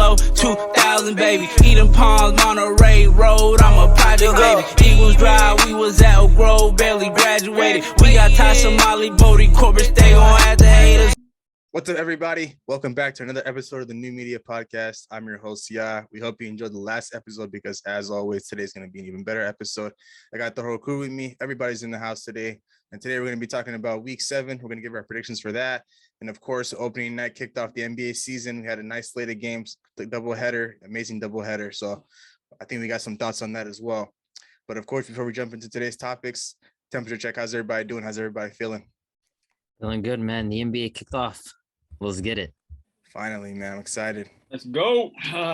low, 2000, baby. Eden Palms, Monterey Road, I'm a project, baby. Eagles Drive, we was at Oak Grove, barely graduated. We got Tasha, Molly, Bodie, Corbett, they gon' have to hate us. What's up, everybody? Welcome back to another episode of the New Media Podcast. I'm your host, Sia. We hope you enjoyed the last episode because, as always, today's going to be an even better episode. I got the whole crew with me. Everybody's in the house today. And today we're going to be talking about Week 7. We're going to give our predictions for that. And, of course, opening night kicked off the NBA season. We had a nice slate of games, the doubleheader, amazing doubleheader. So I think we got some thoughts on that as well. But, of course, before we jump into today's topics, temperature check. How's everybody doing? How's everybody feeling? Feeling good, man. The NBA kicked off. Let's get it. Finally, man. I'm excited. Let's go.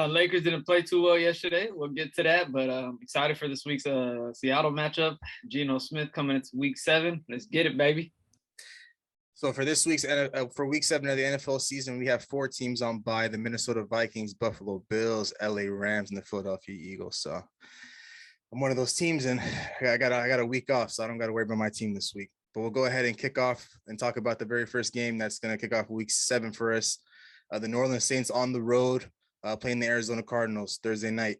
Lakers didn't play too well yesterday. We'll get to that, but I'm excited for this week's Seattle matchup. Geno Smith coming into Week 7. Let's get it, baby. So for this week's for Week 7 of the NFL season, we have 4 teams on bye: the Minnesota Vikings, Buffalo Bills, LA Rams, and the Philadelphia Eagles. So I'm one of those teams, and I got a week off, so I don't got to worry about my team this week. But we'll go ahead and kick off and talk about the very first game that's going to kick off Week 7 for us. The New Orleans Saints on the road playing the Arizona Cardinals Thursday night.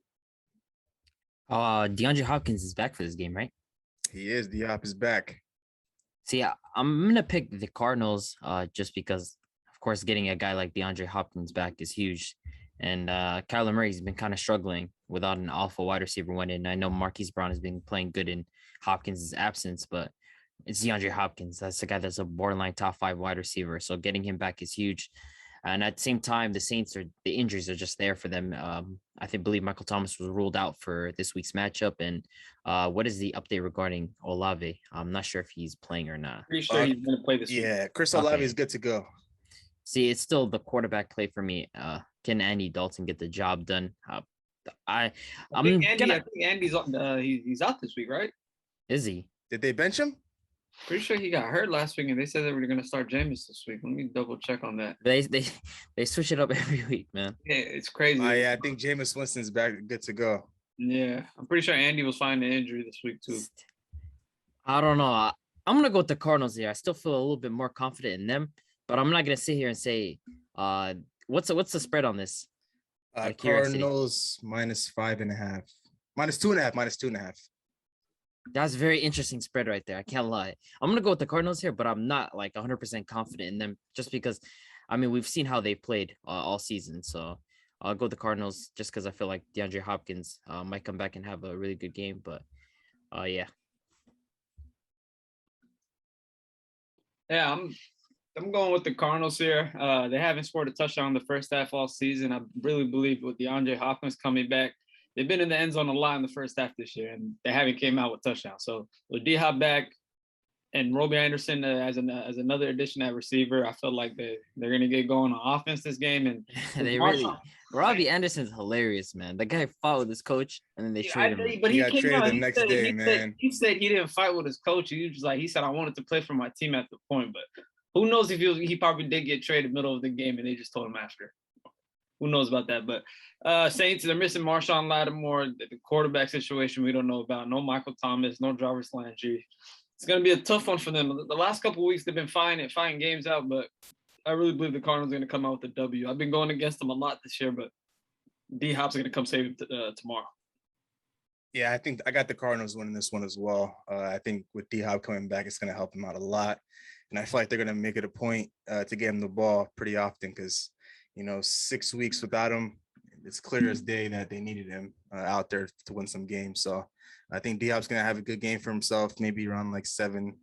DeAndre Hopkins is back for this game, right? He is. D-Hop is back. See, I'm going to pick the Cardinals just because, of course, getting a guy like DeAndre Hopkins back is huge. And Kyler Murray's been kind of struggling without an alpha wide receiver one. And I know Marquise Brown has been playing good in Hopkins' absence, but it's DeAndre Hopkins. That's the guy that's a borderline top 5 wide receiver. So getting him back is huge. And at the same time, the injuries are just there for them. I believe Michael Thomas was ruled out for this week's matchup. And what is the update regarding Olave? I'm not sure if he's playing or not. Pretty sure he's going to play this week. Yeah, Chris Olave is good to go. See, it's still the quarterback play for me. Can Andy Dalton get the job done? I think Andy's he's out this week, right? Is he? Did they bench him? Pretty sure he got hurt last week, and they said they were going to start Jameis this week. Let me double check on that. They switch it up every week, man. Yeah, it's crazy. Yeah, I think Jameis Winston's back, good to go. Yeah, I'm pretty sure Andy was fine the injury this week too. I don't know. I'm gonna go with the Cardinals here. I still feel a little bit more confident in them, but I'm not gonna sit here and say, what's the spread on this? Cardinals -5.5, -2.5. That's a very interesting spread right there. I can't lie. I'm going to go with the Cardinals here, but I'm not like 100% confident in them just because, we've seen how they played all season. So I'll go with the Cardinals just because I feel like DeAndre Hopkins might come back and have a really good game. But, yeah. Yeah, I'm going with the Cardinals here. They haven't scored a touchdown in the first half all season. I really believe with DeAndre Hopkins coming back, they've been in the end zone a lot in the first half this year, and they haven't came out with touchdowns. So with D-Hop back and Robbie Anderson as another addition at receiver, I feel like they're going to get going on offense this game. And Robbie Anderson's hilarious, man. The guy fought with his coach, and then they traded him. But he got traded the next day, man. He said he didn't fight with his coach. He said, I wanted to play for my team at the point. But who knows if he probably did get traded middle of the game, and they just told him after. Who knows about that? But Saints, they're missing Marshawn Lattimore. The quarterback situation we don't know about. No Michael Thomas, no Jarvis Landry. It's going to be a tough one for them. The last couple of weeks, they've been fine at fighting games out, but I really believe the Cardinals are going to come out with a W. I've been going against them a lot this year, but D-Hop's going to come save it tomorrow. Yeah, I think I got the Cardinals winning this one as well. I think with D-Hop coming back, it's going to help him out a lot. And I feel like they're going to make it a point to get him the ball pretty often because, 6 weeks without him, it's clear as day that they needed him out there to win some games. So I think D-Hop's going to have a good game for himself, maybe around like seven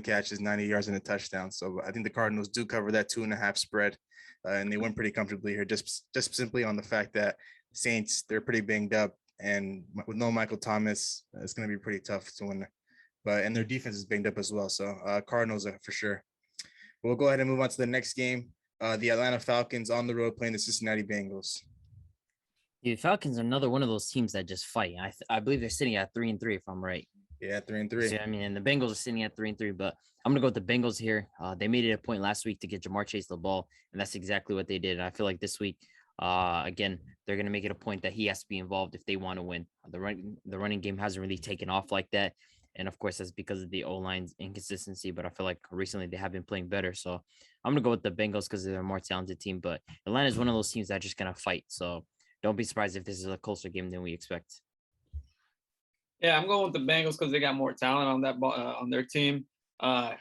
catches, 90 yards and a touchdown. So I think the Cardinals do cover that 2.5 spread, and they win pretty comfortably here, just simply on the fact that Saints, they're pretty banged up, and with no Michael Thomas, it's going to be pretty tough to win. And their defense is banged up as well. So Cardinals for sure. We'll go ahead and move on to the next game. The Atlanta Falcons on the road playing the Cincinnati Bengals. The Falcons are another one of those teams that just fight. I believe they're sitting at 3-3, if I'm right. Yeah, 3-3. So, and the Bengals are sitting at 3-3, but I'm going to go with the Bengals here. They made it a point last week to get Jamar Chase the ball, and that's exactly what they did. And I feel like this week, again, they're going to make it a point that he has to be involved if they want to win. The running game hasn't really taken off like that. And of course, that's because of the O-line's inconsistency, but I feel like recently they have been playing better. So I'm gonna go with the Bengals because they're a more talented team, but Atlanta is one of those teams that's just gonna fight. So don't be surprised if this is a closer game than we expect. Yeah, I'm going with the Bengals because they got more talent on that on their team.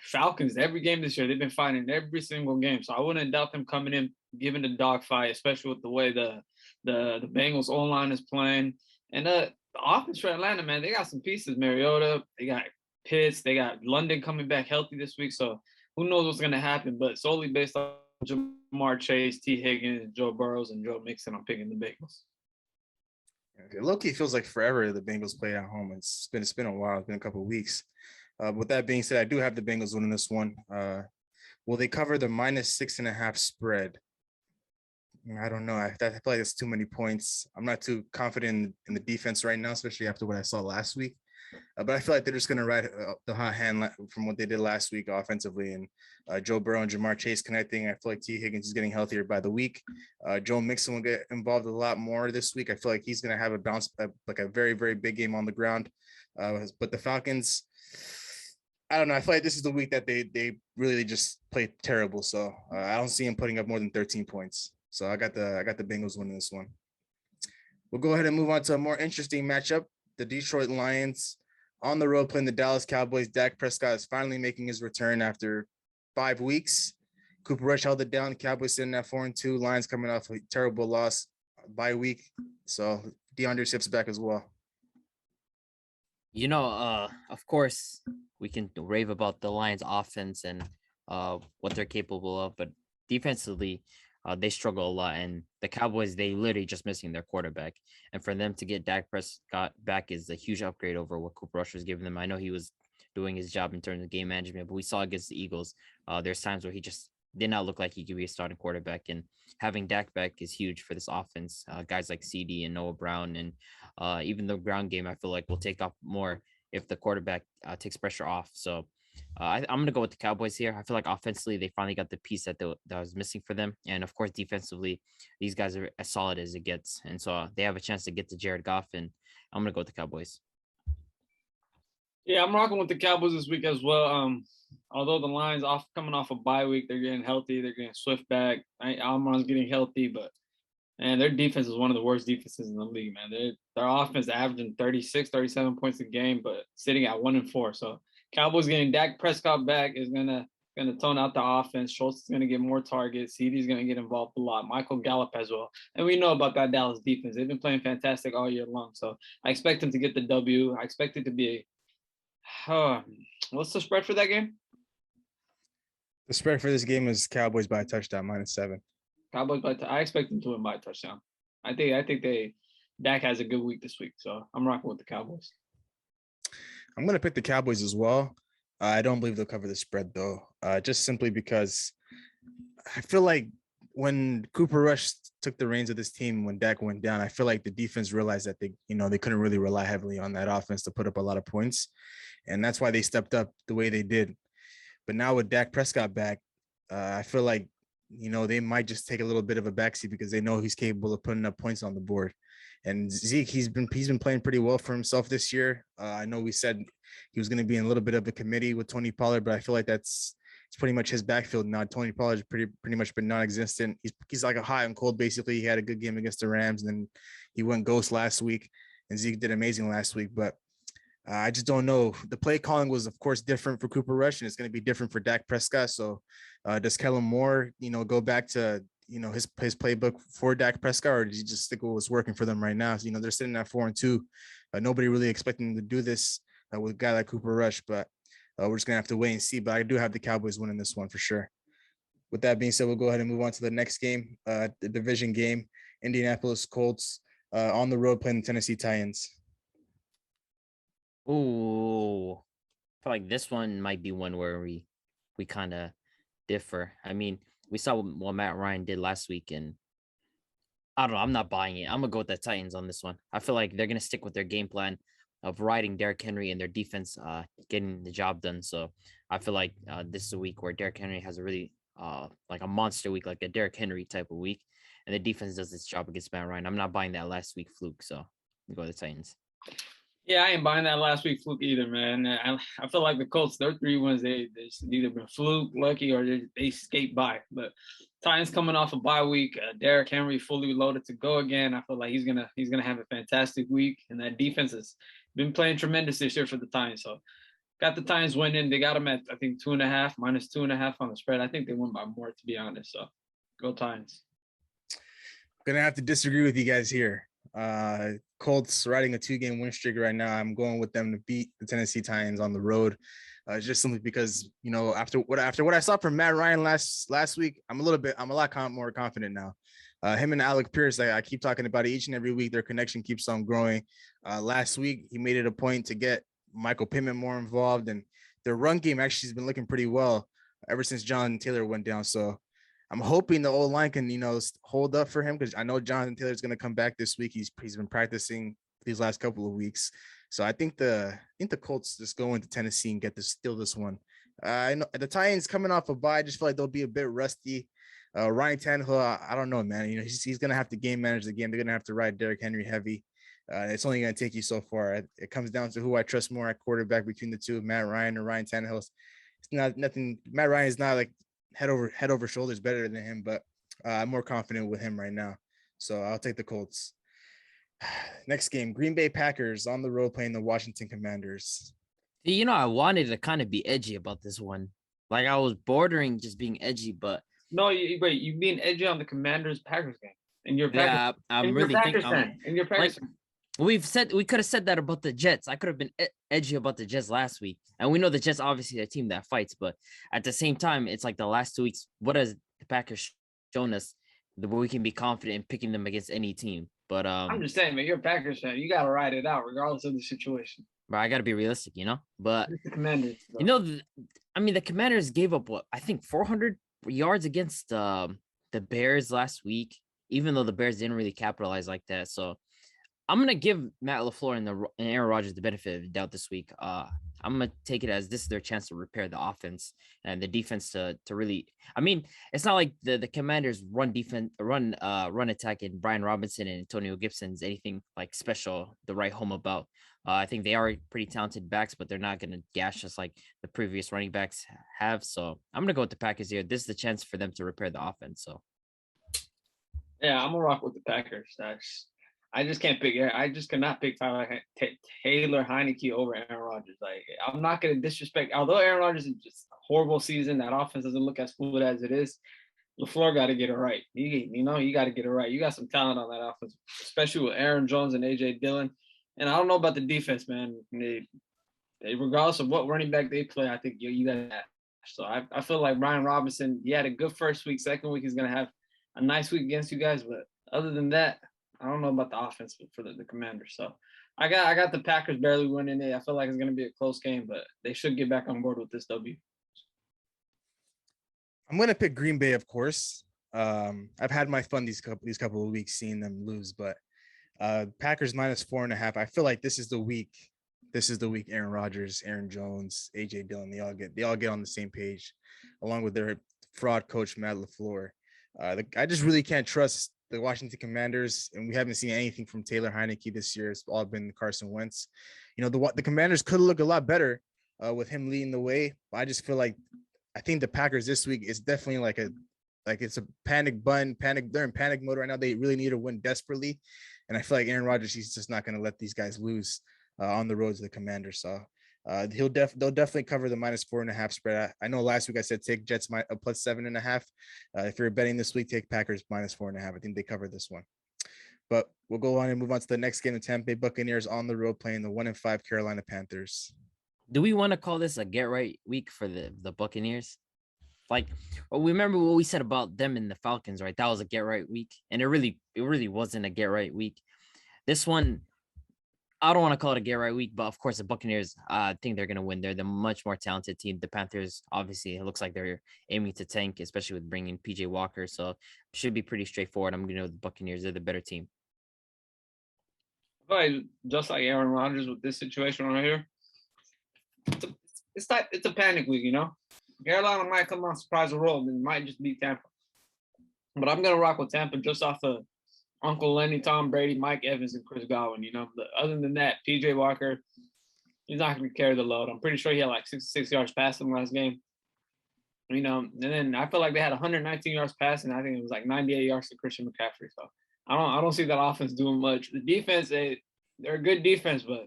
Falcons, every game this year, they've been fighting every single game. So I wouldn't doubt them coming in, giving the dogfight, especially with the way the Bengals O-line is playing. And the offense for Atlanta, man, they got some pieces. Mariota, they got Pitts, they got London coming back healthy this week. So who knows what's gonna happen? But solely based on Jamar Chase, T. Higgins, Joe Burrows, and Joe Mixon, I'm picking the Bengals. Okay, low-key feels like forever the Bengals play at home. It's been a while. It's been a couple of weeks. With that being said, I do have the Bengals winning this one. Will they cover the -6.5 spread? I don't know. I feel like it's too many points. I'm not too confident in the defense right now, especially after what I saw last week. But I feel like they're just going to ride the hot hand from what they did last week offensively. And Joe Burrow and Jamar Chase connecting. I feel like T. Higgins is getting healthier by the week. Joe Mixon will get involved a lot more this week. I feel like he's going to have like a very, very big game on the ground. But the Falcons, I don't know. I feel like this is the week that they really just play terrible. So I don't see him putting up more than 13 points. So I got the Bengals winning this one. We'll go ahead and move on to a more interesting matchup. The Detroit Lions on the road playing the Dallas Cowboys. Dak Prescott is finally making his return after 5 weeks. Cooper Rush held it down. Cowboys sitting at 4-2. Lions coming off a terrible loss bye week. So DeAndre Swift's back as well. Of course, we can rave about the Lions offense and what they're capable of, but defensively, they struggle a lot. And the Cowboys, they literally just missing their quarterback. And for them to get Dak Prescott back is a huge upgrade over what Cooper Rush was giving them. I know he was doing his job in terms of game management, but we saw against the Eagles, there's times where he just did not look like he could be a starting quarterback. And having Dak back is huge for this offense. Guys like CD and Noah Brown and even the ground game, I feel like will take off more if the quarterback takes pressure off. So I'm going to go with the Cowboys here. I feel like offensively, they finally got the piece that was missing for them. And of course, defensively, these guys are as solid as it gets. And so they have a chance to get to Jared Goff, and I'm going to go with the Cowboys. Yeah, I'm rocking with the Cowboys this week as well. Although the Lions coming off a bye week, they're getting healthy. They're getting Swift back. Almiron's getting healthy, but man, their defense is one of the worst defenses in the league, man. Their offense averaging 36, 37 points a game, but sitting at 1-4. So Cowboys getting Dak Prescott back is gonna tone out the offense. Schultz is gonna get more targets. CD's gonna get involved a lot. Michael Gallup as well. And we know about that Dallas defense. They've been playing fantastic all year long. So I expect them to get the W. I expect it to be what's the spread for that game? The spread for this game is Cowboys by a touchdown, -7. Cowboys I expect them to win by a touchdown. I think Dak has a good week this week, so I'm rocking with the Cowboys. I'm going to pick the Cowboys as well. I don't believe they'll cover the spread, though, just simply because I feel like when Cooper Rush took the reins of this team, when Dak went down, I feel like the defense realized that they couldn't really rely heavily on that offense to put up a lot of points. And that's why they stepped up the way they did. But now with Dak Prescott back, I feel like, they might just take a little bit of a backseat because they know he's capable of putting up points on the board. And Zeke, he's been playing pretty well for himself this year. I know we said he was going to be in a little bit of a committee with Tony Pollard, but I feel like it's pretty much his backfield now. Tony Pollard's pretty much been non-existent. He's like a hot and cold. Basically, he had a good game against the Rams, and then he went ghost last week. And Zeke did amazing last week, but I just don't know. The play calling was, of course, different for Cooper Rush, and it's going to be different for Dak Prescott. So, does Kellen Moore, go back to his playbook for Dak Prescott, or does he just stick with what's working for them right now? So, they're sitting at 4-2. Nobody really expecting them to do this with a guy like Cooper Rush, but we're just gonna have to wait and see. But I do have the Cowboys winning this one for sure. With that being said, we'll go ahead and move on to the next game, the division game. Indianapolis Colts on the road playing the Tennessee Titans. Ooh, I feel like this one might be one where we kind of differ. I mean, we saw what Matt Ryan did last week, and I don't know. I'm not buying it. I'm gonna go with the Titans on this one. I feel like they're gonna stick with their game plan of riding Derrick Henry and their defense getting the job done. So I feel like this is a week where Derrick Henry has a really like a monster week, like a Derrick Henry type of week, and the defense does its job against Matt Ryan. I'm not buying that last week fluke, so we go to the Titans. Yeah, I ain't buying that last week fluke either, man. I feel like the Colts, their 3 wins, they either been fluke, lucky, or they skate by. But Titans coming off a bye week, Derrick Henry fully loaded to go again. I feel like he's gonna have a fantastic week, and that defense has been playing tremendous this year for the Titans. So got the Titans winning. They got them at I think 2.5, -2.5 on the spread. I think they won by more, to be honest. So go Titans. Gonna have to disagree with you guys here. Colts riding a 2-game win streak right now. I'm going with them to beat the Tennessee Titans on the road, just simply because after what I saw from Matt Ryan last week, I'm a lot more confident now. Him and Alec Pierce, I keep talking about it each and every week. Their connection keeps on growing. Last week, he made it a point to get Michael Pittman more involved, and their run game actually has been looking pretty well ever since John Taylor went down. So I'm hoping the old line can, hold up for him, because I know Jonathan Taylor's going to come back this week. He's been practicing these last couple of weeks. So I think the Colts just go into Tennessee and steal this one. I know the Titans coming off a bye, I just feel like they'll be a bit rusty. Ryan Tannehill, I don't know, man. He's going to have to game manage the game. They're going to have to ride Derrick Henry heavy. It's only going to take you so far. It comes down to who I trust more at quarterback between the two, Matt Ryan or Ryan Tannehill. It's not nothing. Matt Ryan is not like head over shoulders better than him, but I'm more confident with him right now. So I'll take the Colts. Next game, Green Bay Packers on the road playing the Washington Commanders. I wanted to kind of be edgy about this one. Like, I was bordering just being edgy, but No, wait, you being edgy on the Commanders Packers game, and you're Packers. yeah, I'm really thinking. And you're Packers. We could have said that about the Jets. I could have been edgy about the Jets last week. And we know the Jets obviously a team that fights, but at the same time, it's like the last 2 weeks, what has the Packers shown us that we can be confident in picking them against any team? But I'm just saying, man, you're a Packers fan. You gotta ride it out regardless of the situation. But I gotta be realistic, But the Commanders, the Commanders gave up I think 400 yards against the Bears last week, even though the Bears didn't really capitalize like that. So I'm going to give Matt LaFleur and Aaron Rodgers the benefit of the doubt this week. I'm going to take it as this is their chance to repair the offense and the defense to really, it's not like the Commanders run attack and Brian Robinson and Antonio Gibson's anything like special to write home about. I think they are pretty talented backs, but they're not going to gash us like the previous running backs have. So I'm going to go with the Packers here. This is the chance for them to repair the offense. So yeah, I'm going to rock with the Packers. I just can't pick. I just cannot pick Taylor Heineke over Aaron Rodgers. Like, I'm not going to disrespect. Although Aaron Rodgers is just a horrible season, that offense doesn't look as fluid as it is. LaFleur got to get it right. You got to get it right. You got some talent on that offense, especially with Aaron Jones and AJ Dillon. And I don't know about the defense, man. They regardless of what running back they play, I think you got that. So I feel like Brian Robinson, he had a good first week. Second week, he's going to have a nice week against you guys. But other than that, I don't know about the offense for the Commanders. So I got the Packers barely winning it. I feel like it's going to be a close game, but they should get back on board with this W. I'm going to pick Green Bay, of course. I've had my fun these couple of weeks seeing them lose, but Packers -4.5. I feel like this is the week. This is the week Aaron Rodgers, Aaron Jones, AJ Dillon, they all get on the same page, along with their fraud coach Matt LaFleur. I just really can't trust the Washington Commanders, and we haven't seen anything from Taylor Heineke this year. It's all been Carson Wentz. The Commanders could look a lot better with him leading the way. But I just feel like I think the Packers this week is definitely it's a panic button. They're in panic mode right now. They really need to win desperately, and I feel like Aaron Rodgers, he's just not going to let these guys lose on the road to the Commanders. So they'll definitely cover the -4.5 spread. I know last week I said take Jets +7.5. If you're betting this week, take Packers -4.5. I think they cover this one. But we'll go on and move on to the next game. The Tampa Bay Buccaneers on the road playing the 1-5 Carolina Panthers. Do we want to call this a get right week for the Buccaneers? Like, we remember what we said about them and the Falcons, right? That was a get right week, and it really wasn't a get right week. This one, I don't want to call it a get right week, but of course the Buccaneers, I think they're going to win. They're the much more talented team. The Panthers, obviously, it looks like they're aiming to tank, especially with bringing PJ Walker. So it should be pretty straightforward. I'm going to go with the Buccaneers. They're the better team. But just like Aaron Rodgers with this situation right here, it's a panic week, Carolina might come on surprise roll, and it might just be Tampa. But I'm going to rock with Tampa just off the Uncle Lenny, Tom Brady, Mike Evans, and Chris Godwin. But other than that, PJ Walker, he's not going to carry the load. I'm pretty sure he had like 66 yards passing last game. And then I feel like they had 119 yards passing. I think it was like 98 yards to Christian McCaffrey. So I don't see that offense doing much. The defense, they're a good defense, but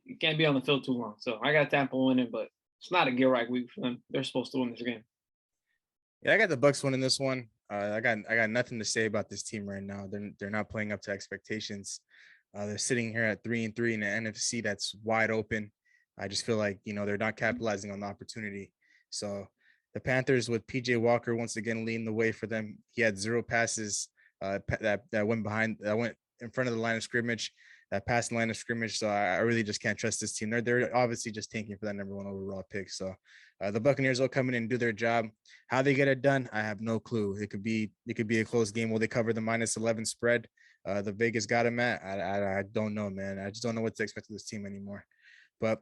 you can't be on the field too long. So I got Tampa winning, but it's not a get right week for them. They're supposed to win this game. Yeah, I got the Bucs winning this one. I got nothing to say about this team right now. They're not playing up to expectations. They're sitting here at 3-3 in the NFC that's wide open. I just feel like they're not capitalizing on the opportunity. So the Panthers with PJ Walker once again leading the way for them. He had 0 passes that went in front of the line of scrimmage, that passed line of scrimmage. So I really just can't trust this team. They're obviously just tanking for that number 1 overall pick. So the Buccaneers will come in and do their job. How they get it done, I have no clue. It could be a close game. Will they cover the -11 spread? The Vegas got them at. I don't know, man. I just don't know what to expect of this team anymore. But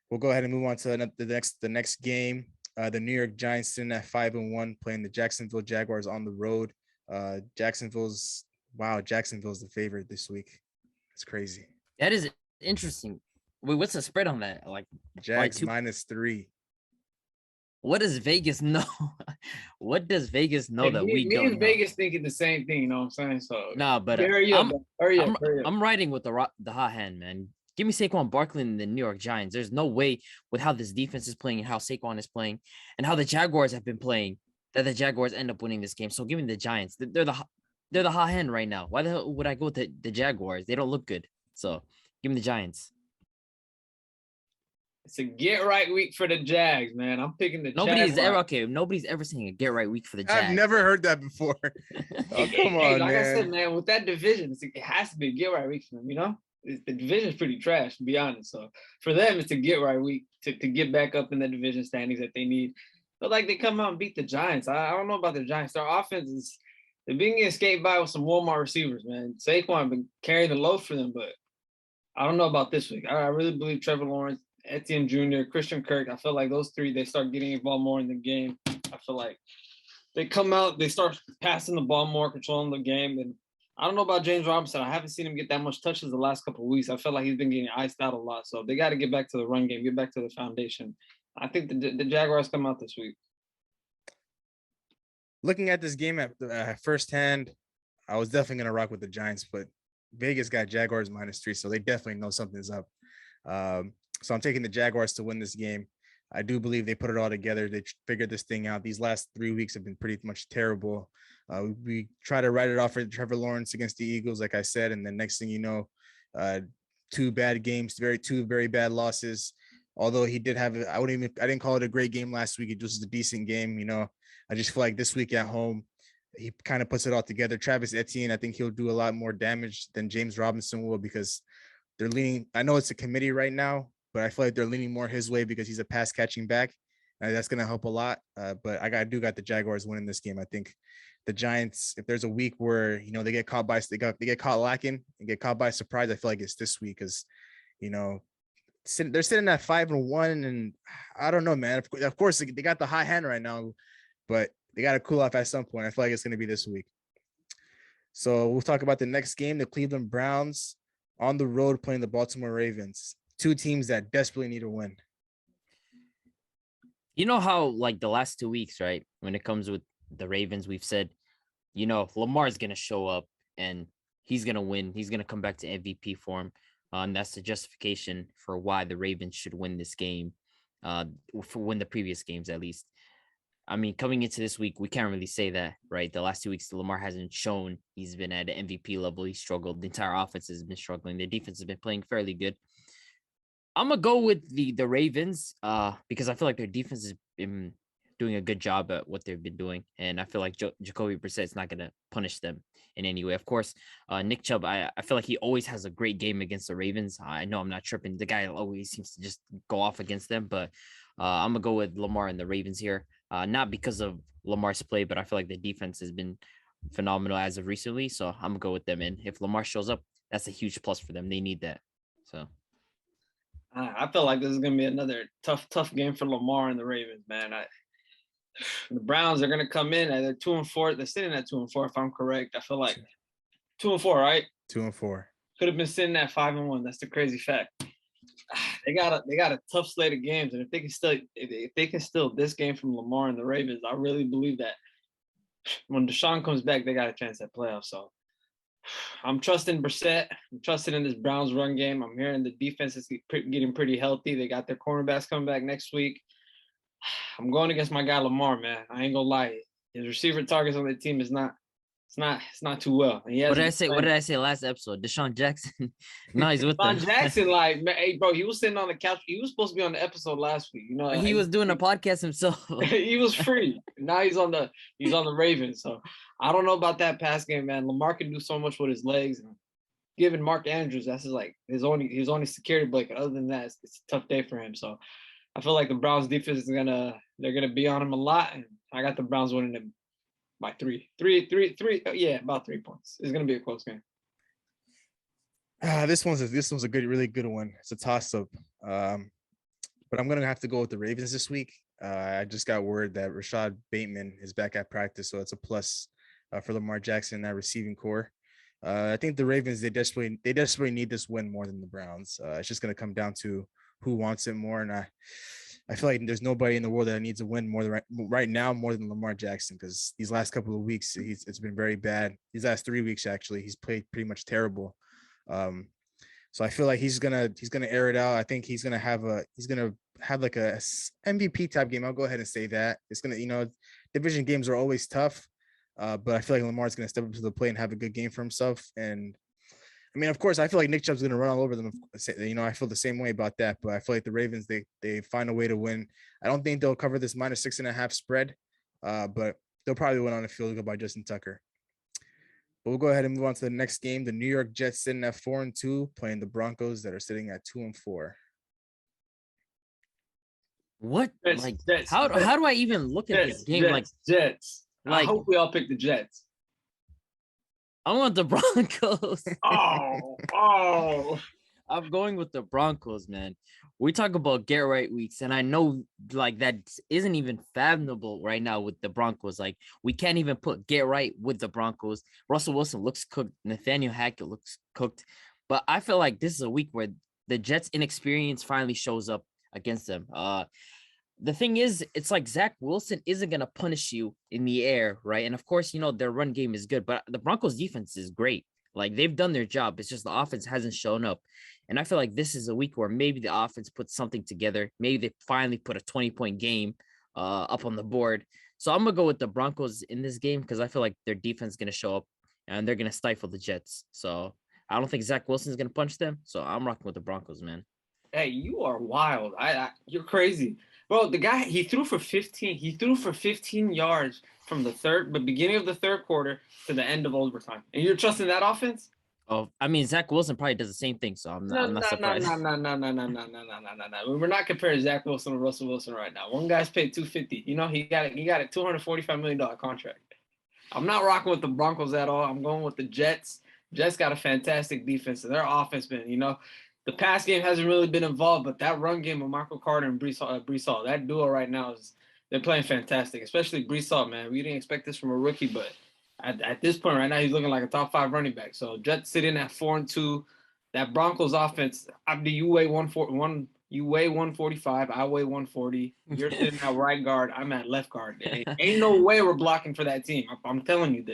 we'll go ahead and move on to the next game. The New York Giants sitting at 5-1, playing the Jacksonville Jaguars on the road. Jacksonville's the favorite this week. It's crazy. That is interesting. Wait, what's the spread on that? Like Jags -3. What does Vegas know? What does Vegas know that we don't know? Vegas thinking the same thing, you know what I'm saying? So but hurry up. I'm riding with the hot hand, man. Give me Saquon Barkley and the New York Giants. There's no way with how this defense is playing and how Saquon is playing and how the Jaguars have been playing that the Jaguars end up winning this game. So give me the Giants. They're the hot hand right now. Why the hell would I go with the Jaguars? They don't look good. So give me the Giants. It's a get right week for the Jags, man. I'm picking the Jaguars. Nobody's ever saying a get right week for the Jags. I've never heard that before. Come on, like man. I said, man, with that division, it has to be a get right week for them, The division's pretty trash, to be honest. So for them, it's a get right week to get back up in the division standings that they need. But like they come out and beat the Giants. I don't know about the Giants. Their offense they're being escaped by with some Walmart receivers, man. Saquon been carrying the load for them, but I don't know about this week. I really believe Trevor Lawrence, Etienne Jr., Christian Kirk, I feel like those three, they start getting involved more in the game. I feel like they come out, they start passing the ball more, controlling the game. And I don't know about James Robinson. I haven't seen him get that much touches the last couple of weeks. I feel like he's been getting iced out a lot. So they got to get back to the run game, get back to the foundation. I think the Jaguars come out this week. Looking at this game at firsthand, I was definitely going to rock with the Giants, but Vegas got Jaguars -3, so they definitely know something's up. So I'm taking the Jaguars to win this game. I do believe they put it all together. They figured this thing out. These last 3 weeks have been pretty much terrible. We try to write it off for Trevor Lawrence against the Eagles, like I said, and then next thing you know, 2 bad games, two very bad losses. Although he did have, I didn't call it a great game last week. It just was a decent game. I just feel like this week at home, he kind of puts it all together. Travis Etienne, I think he'll do a lot more damage than James Robinson will because they're leaning. I know it's a committee right now, but I feel like they're leaning more his way because he's a pass catching back. That's going to help a lot. But I do got the Jaguars winning this game. I think the Giants, if there's a week where, they get caught lacking and get caught by surprise, I feel like it's this week because, they're sitting at 5-1 and I don't know, man. Of course, they got the high hand right now, but they got to cool off at some point. I feel like it's going to be this week. So we'll talk about the next game, the Cleveland Browns on the road playing the Baltimore Ravens. 2 teams that desperately need a win. You know how, like, the last 2 weeks, right, when it comes with the Ravens, we've said, Lamar's going to show up and he's going to win. He's going to come back to MVP form. And that's the justification for why the Ravens should win this game, for win the previous games, at least. I mean, coming into this week, we can't really say that, right? The last 2 weeks, Lamar hasn't shown he's been at an MVP level. He struggled. The entire offense has been struggling. The defense has been playing fairly good. I'm going to go with the Ravens because I feel like their defense has been doing a good job at what they've been doing. And I feel like Jacoby Brissett's not going to punish them in any way. Of course, Nick Chubb, I feel like he always has a great game against the Ravens. I know I'm not tripping. The guy always seems to just go off against them, but I'm going to go with Lamar and the Ravens here. Not because of Lamar's play, but I feel like the defense has been phenomenal as of recently. So I'm going to go with them. And if Lamar shows up, that's a huge plus for them. They need that. So I feel like this is going to be another tough game for Lamar and the Ravens, man. The Browns are going to come in. They're 2-4. They're sitting at 2-4, if I'm correct. I feel like 2-4, right? 2-4. Could have been sitting at 5-1. That's the crazy fact. They got a tough slate of games, and if they can steal this game from Lamar and the Ravens, I really believe that when Deshaun comes back, they got a chance at playoffs. So I'm trusting Brissett. I'm trusting in this Browns run game. I'm hearing the defense is getting pretty healthy. They got their cornerbacks coming back next week. I'm going against my guy Lamar, man. I ain't gonna lie. His receiver targets on the team is not. It's not too well. What did I say? What did I say last episode? Deshaun Jackson. No, he's with them. Deshaun Jackson, like, man, hey, bro, he was sitting on the couch. He was supposed to be on the episode last week. You know, He was doing a podcast himself. He was free. Now he's on the Ravens. So I don't know about that pass game, man. Lamar can do so much with his legs. And given Mark Andrews, that's his only security blanket. Other than that, it's a tough day for him. So I feel like the Browns defense is they're gonna be on him a lot, and I got the Browns winning it by 3. Yeah, about 3 points. It's gonna be a close game. This one's a really good one. It's a toss up. But I'm gonna have to go with the Ravens this week. I just got word that Rashad Bateman is back at practice, so it's a plus for Lamar Jackson in that receiving core. I think the Ravens they desperately need this win more than the Browns. It's just gonna come down to who wants it more, and I feel like there's nobody in the world that needs a win more than right now more than Lamar Jackson, because these last couple of weeks it's been very bad. These last 3 weeks actually he's played pretty much terrible. So I feel like he's gonna air it out. I think he's gonna have like a MVP type game. I'll go ahead and say that. It's gonna, division games are always tough, but I feel like Lamar's gonna step up to the plate and have a good game for himself. And I mean, of course, I feel like Nick Chubb's going to run all over them. I feel the same way about that, but I feel like the Ravens, they find a way to win. I don't think they'll cover this -6.5 spread, but they'll probably win on a field goal by Justin Tucker. But we'll go ahead and move on to the next game. The New York Jets sitting at 4-2, playing the Broncos that are sitting at 2-4. What? Jets. How do I even look at this game? Jets. I hope we all pick the Jets. I want the Broncos. Oh. I'm going with the Broncos, man. We talk about get right weeks, and I know that isn't even fathomable right now with the Broncos. Like, we can't even put get right with the Broncos. Russell Wilson looks cooked. Nathaniel Hackett looks cooked. But I feel like this is a week where the Jets' inexperience finally shows up against them. The thing is, it's like Zach Wilson isn't going to punish you in the air, right? And of course, their run game is good, but the Broncos defense is great. Like, they've done their job. It's just the offense hasn't shown up. And I feel like this is a week where maybe the offense puts something together. Maybe they finally put a 20-point game up on the board. So I'm going to go with the Broncos in this game because I feel like their defense is going to show up and they're going to stifle the Jets. So I don't think Zach Wilson is going to punch them. So I'm rocking with the Broncos, man. Hey, you are wild. You're crazy. Bro, the guy, he threw for 15. He threw for 15 yards from the beginning of the third quarter to the end of overtime. And you're trusting that offense? Oh, I mean, Zach Wilson probably does the same thing, so I'm not surprised. No. We're not comparing Zach Wilson to Russell Wilson right now. One guy's paid $250. He got a $245 million contract. I'm not rocking with the Broncos at all. I'm going with the Jets. Jets got a fantastic defense, and their offense been, the pass game hasn't really been involved, but that run game of Michael Carter and Breece Hall, that duo right now they're playing fantastic, especially Breece Hall, man. We didn't expect this from a rookie, but at this point right now, he's looking like a top 5 running back. So Jets sitting at 4-2. That Broncos offense, you weigh 145, I weigh 140. You're sitting at right guard, I'm at left guard. Ain't no way we're blocking for that team. I'm telling you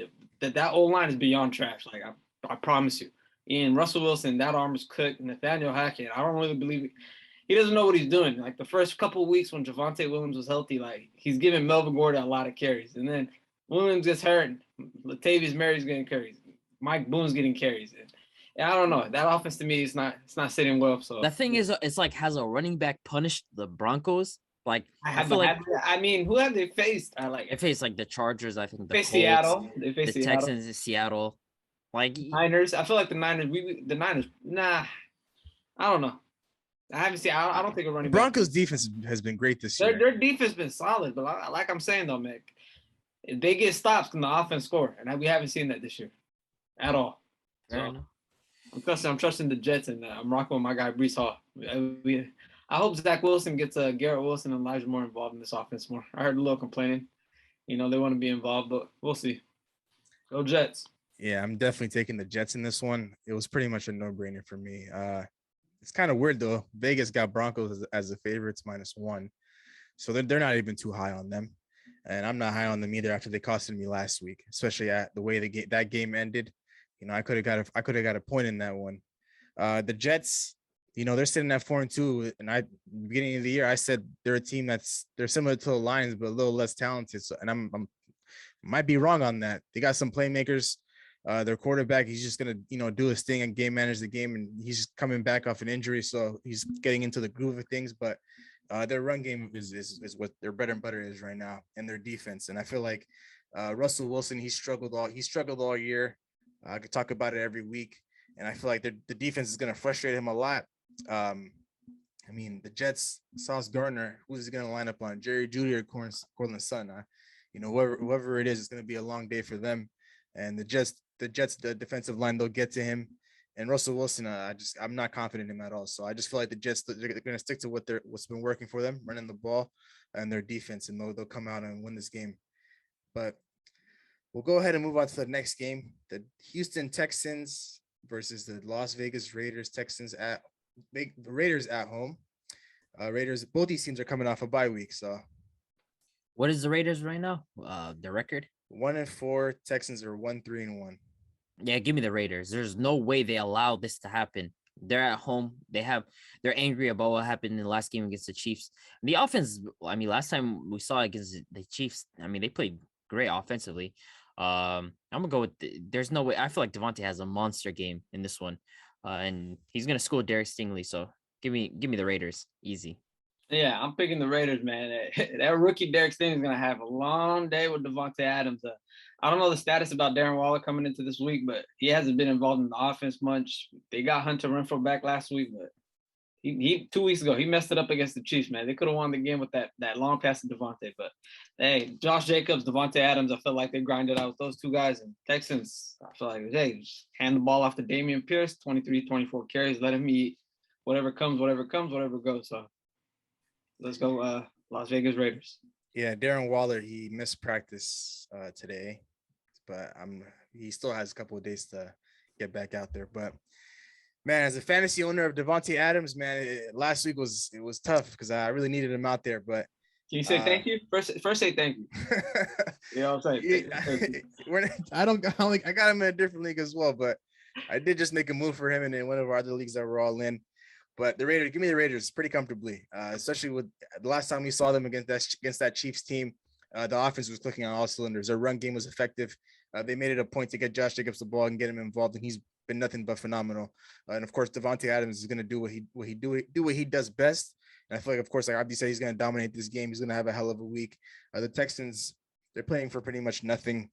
that O-line is beyond trash. Like, I promise you. And Russell Wilson, that arm is cooked. Nathaniel Hackett, I don't really believe it. He doesn't know what he's doing. Like, the first couple of weeks when Javonte Williams was healthy, like, he's giving Melvin Gordon a lot of carries. And then Williams gets hurt. Latavius Murray's getting carries. Mike Boone's getting carries. And I don't know. That offense to me is not sitting well. So the thing is, it's like, has a running back punished the Broncos? Like, I feel like, who have they faced? They faced like the Chargers, I think the Colts, Seattle. They faced the Texans in Seattle. Like Niners, I feel like the Niners. Nah, I don't know. I haven't seen. I don't think a running. Broncos defense has been great this year. Their defense has been solid, but like I'm saying though, Mick, if they get stops, can the offense score? And we haven't seen that this year, at all. So I'm trusting the Jets, and I'm rocking with my guy Breece Hall. I hope Zach Wilson gets Garrett Wilson and Elijah Moore involved in this offense more. I heard a little complaining. They want to be involved, but we'll see. Go Jets. Yeah, I'm definitely taking the Jets in this one. It was pretty much a no-brainer for me. It's kind of weird though. Vegas got Broncos as the favorites -1, so they're not even too high on them, and I'm not high on them either after they costed me last week, especially at the way that game ended. I could have got a point in that one. The Jets, they're sitting at 4-2, and beginning of the year I said they're a team they're similar to the Lions but a little less talented. So, and I'm might be wrong on that. They got some playmakers. Their quarterback, he's just gonna, do his thing and game manage the game, and he's coming back off an injury, so he's getting into the groove of things. But their run game is what their bread and butter is right now, and their defense. And I feel like Russell Wilson, he struggled all year. I could talk about it every week, and I feel like the defense is gonna frustrate him a lot. The Jets, Sauce Gardner, who's he gonna line up on? Jerry Jeudy or Cortland Sutton? Whoever it is, it's gonna be a long day for them. And the Jets, the defensive line, they'll get to him. And Russell Wilson, I'm not confident in him at all. So I just feel like the Jets, they're going to stick to what's been working for them, running the ball and their defense, and they'll come out and win this game. But we'll go ahead and move on to the next game: the Houston Texans versus the Las Vegas Raiders. The Raiders at home. Raiders. Both these teams are coming off a bye week. So, what is the Raiders right now? The record? 1-4. Texans are 1-3-1. Yeah, give me the Raiders. There's no way they allow this to happen. They're at home. They're angry about what happened in the last game against the Chiefs. The offense, last time we saw against the Chiefs, they played great offensively. I'm gonna go with there's no way. I feel like Devontae has a monster game in this one, and he's gonna school Derek Stingley. So give me the Raiders, easy. Yeah, I'm picking the Raiders, man. That rookie Derek Stingley is gonna have a long day with Devontae Adams. I don't know the status about Darren Waller coming into this week, but he hasn't been involved in the offense much. They got Hunter Renfrow back last week, but he 2 weeks ago he messed it up against the Chiefs, man. They could have won the game with that long pass to Devontae, but hey, Josh Jacobs, Devontae Adams, I feel like they grinded out with those two guys. And Texans, I feel like, hey, just hand the ball off to Dameon Pierce, 23, 24 carries, let him eat whatever comes, whatever goes. So let's go, Las Vegas Raiders. Yeah, Darren Waller, he missed practice today, but he still has a couple of days to get back out there. But man, as a fantasy owner of Devontae Adams, man, last week was tough because I really needed him out there. But can you say thank you? First say thank you. You know what I'm saying? Thank you. I got him in a different league as well, but I did just make a move for him and in one of our other leagues that we're all in. But the Raiders, give me the Raiders pretty comfortably, especially with the last time we saw them against that Chiefs team. The offense was clicking on all cylinders. Their run game was effective. They made it a point to get Josh Jacobs the ball and get him involved, and he's been nothing but phenomenal. And of course, Devontae Adams is going to do what he does best. And I feel like, of course, like Abdi said, he's going to dominate this game. He's going to have a hell of a week. The Texans, they're playing for pretty much nothing.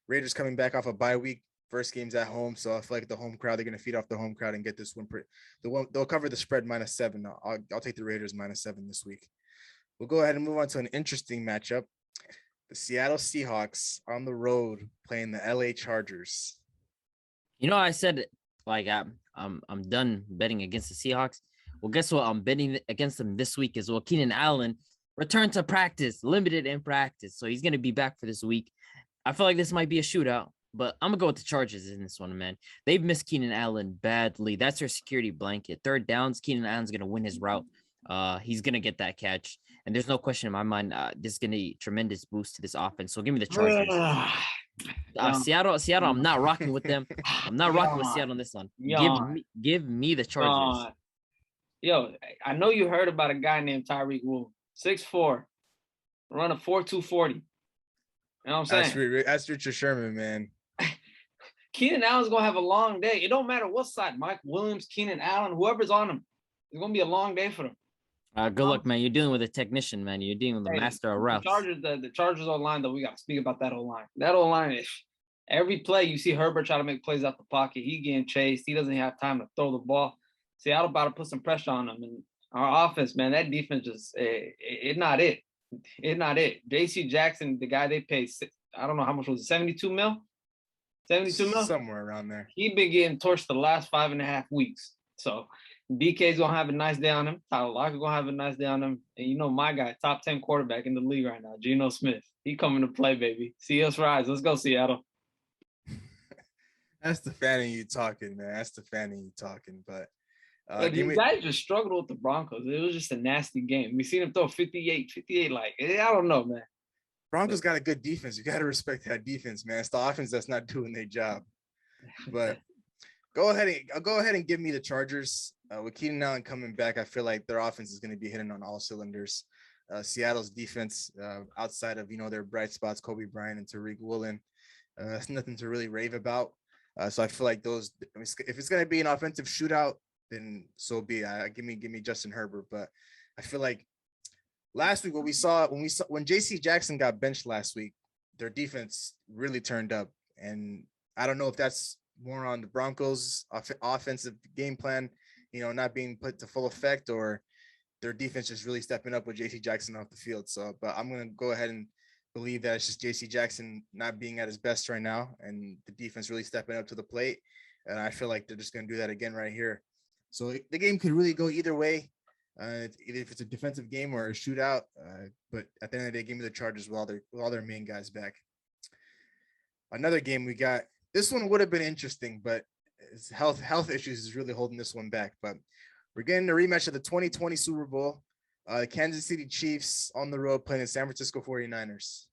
Raiders coming back off a bye week. First game's at home, so I feel like the home crowd, they're going to feed off the home crowd and get this one. They'll cover the spread -7. I'll take the Raiders -7 this week. We'll go ahead and move on to an interesting matchup. The Seattle Seahawks on the road playing the LA Chargers. I said I'm done betting against the Seahawks. Well, guess what? I'm betting against them this week as well. Keenan Allen returned to practice, limited in practice, so he's going to be back for this week. I feel like this might be a shootout. But I'm going to go with the Chargers in this one, man. They've missed Keenan Allen badly. That's their security blanket. Third downs, Keenan Allen's going to win his route. He's going to get that catch. And there's no question in my mind, this is going to be a tremendous boost to this offense. So give me the Chargers. Seattle, I'm not rocking with them. I'm not rocking with Seattle on this one. Give me the Chargers. Yo, I know you heard about a guy named Tyreek Woolen. 6'4", run a 4.2 40. You know what I'm saying? That's Richard Sherman, man. Keenan Allen's going to have a long day. It don't matter what side, Mike Williams, Keenan Allen, whoever's on him. It's going to be a long day for them. Good luck, man. You're dealing with a technician, man. You're dealing with the master of routes. The Chargers O-line, though, we got to speak about that O-line. That O-line is every play you see Herbert try to make plays out the pocket. He getting chased. He doesn't have time to throw the ball. Seattle about to put some pressure on them. And our offense, man, that defense just it's not it. It's not it. J.C. Jackson, the guy they paid, I don't know how much was it, 72 mil? 72 mil? Somewhere around there. He's been getting torched the last 5.5 weeks. So DK's going to have a nice day on him. Tyler Lockett's going to have a nice day on him. And my guy, top 10 quarterback in the league right now, Geno Smith. He coming to play, baby. See us rise. Let's go, Seattle. That's the fan of you talking, man. That's the fan of you talking. But The guys just struggled with the Broncos. It was just a nasty game. We seen him throw 58. Like, I don't know, man. Broncos got a good defense. You got to respect that defense, man. It's the offense that's not doing their job. But go ahead and give me the Chargers. With Keenan Allen coming back, I feel like their offense is going to be hitting on all cylinders. Seattle's defense, outside of their bright spots, Kobe Bryant and Tariq Woolen, that's nothing to really rave about. So I feel like if it's going to be an offensive shootout, then so be it. Give me Justin Herbert. But I feel like last week when JC Jackson got benched last week, their defense really turned up, and I don't know if that's more on the Broncos offensive game plan, not being put to full effect, or their defense just really stepping up with JC Jackson off the field. So, but I'm going to go ahead and believe that it's just JC Jackson not being at his best right now, and the defense really stepping up to the plate. And I feel like they're just going to do that again right here. So the game could really go either way, either if it's a defensive game or a shootout. But at the end of the day, give me the Chargers with all their main guys back. Another game we got. This one would have been interesting, but health issues is really holding this one back. But we're getting a rematch of the 2020 Super Bowl. The Kansas City Chiefs on the road playing the San Francisco 49ers.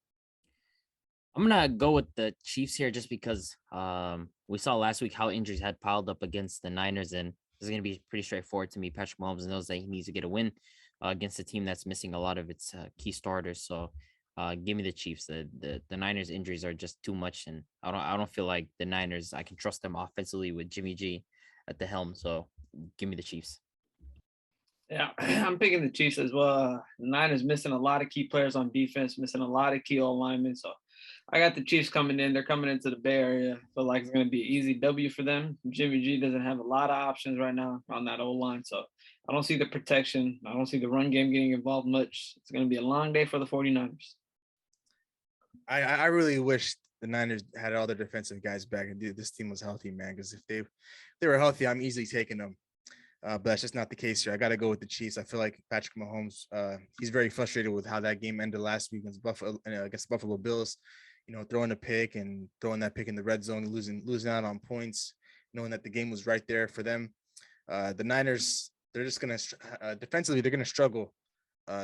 I'm going to go with the Chiefs here just because we saw last week how injuries had piled up against the Niners, and this is going to be pretty straightforward to me. Patrick Mahomes knows that he needs to get a win against a team that's missing a lot of its key starters. So give me the Chiefs. The Niners injuries are just too much, and I don't feel like the Niners, I can trust them offensively with Jimmy G at the helm. So give me the Chiefs. Yeah, I'm picking the Chiefs as well. The Niners missing a lot of key players on defense, missing a lot of key linemen. So I got the Chiefs coming in. They're coming into the Bay Area. I feel like it's going to be an easy W for them. Jimmy G doesn't have a lot of options right now on that O-line. So I don't see the protection. I don't see the run game getting involved much. It's going to be a long day for the 49ers. I really wish the Niners had all their defensive guys back and this team was healthy, man, because if they were healthy, I'm easily taking them. But that's just not the case here. I got to go with the Chiefs. I feel like Patrick Mahomes, he's very frustrated with how that game ended last week against the Buffalo Bills, throwing a pick and throwing that pick in the red zone, losing out on points, knowing that the game was right there for them. The Niners, they're just going to defensively, they're going to struggle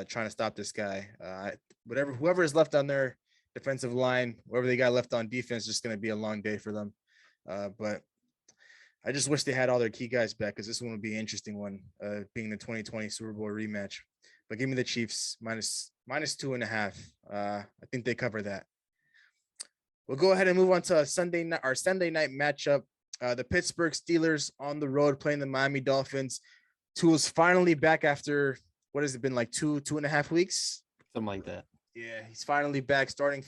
trying to stop this guy. Whoever is left on their defensive line, whoever they got left on defense, just going to be a long day for them. But I just wish they had all their key guys back, because this one would be an interesting one, being the 2020 Super Bowl rematch. But give me the Chiefs minus 2.5. I think they cover that. We'll go ahead and move on to our Sunday night matchup. The Pittsburgh Steelers on the road playing the Miami Dolphins. Tua's finally back after, what has it been, like 2.5 weeks? Something like that. Yeah, he's finally back, starting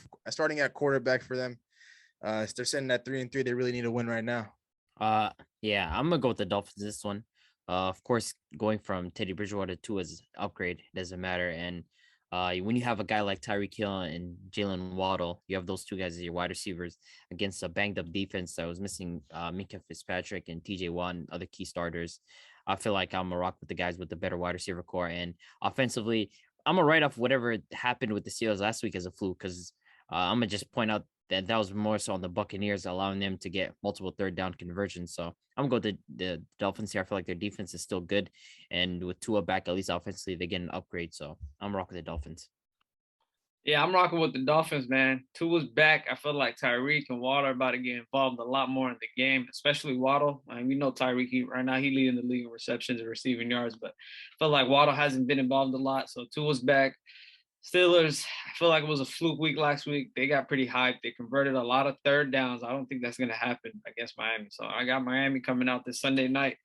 at quarterback for them. They're sitting at 3-3. They really need a win right now. Yeah, I'm gonna go with the Dolphins this one. Of course, going from Teddy Bridgewater to his upgrade doesn't matter. And when you have a guy like Tyreek Hill and Jalen Waddle, you have those two guys as your wide receivers against a banged up defense that was missing Minka Fitzpatrick and TJ Watt and other key starters. I feel like I'm gonna rock with the guys with the better wide receiver core. And offensively, I'm gonna write off whatever happened with the Steelers last week as a fluke, because I'm gonna just point out that was more so on the Buccaneers, allowing them to get multiple third down conversions. So I'm going to go with the Dolphins here. I feel like their defense is still good. And with Tua back, at least offensively, they get an upgrade. So I'm rocking the Dolphins. Yeah, I'm rocking with the Dolphins, man. Tua's back. I feel like Tyreek and Waddle are about to get involved a lot more in the game, especially Waddle. I mean, we know Tyreek, right now he leading the league in receptions and receiving yards, but I feel like Waddle hasn't been involved a lot. So Tua's back. Steelers, I feel like it was a fluke week last week. They got pretty hyped. They converted a lot of third downs. I don't think that's going to happen against Miami. So I got Miami coming out this Sunday night.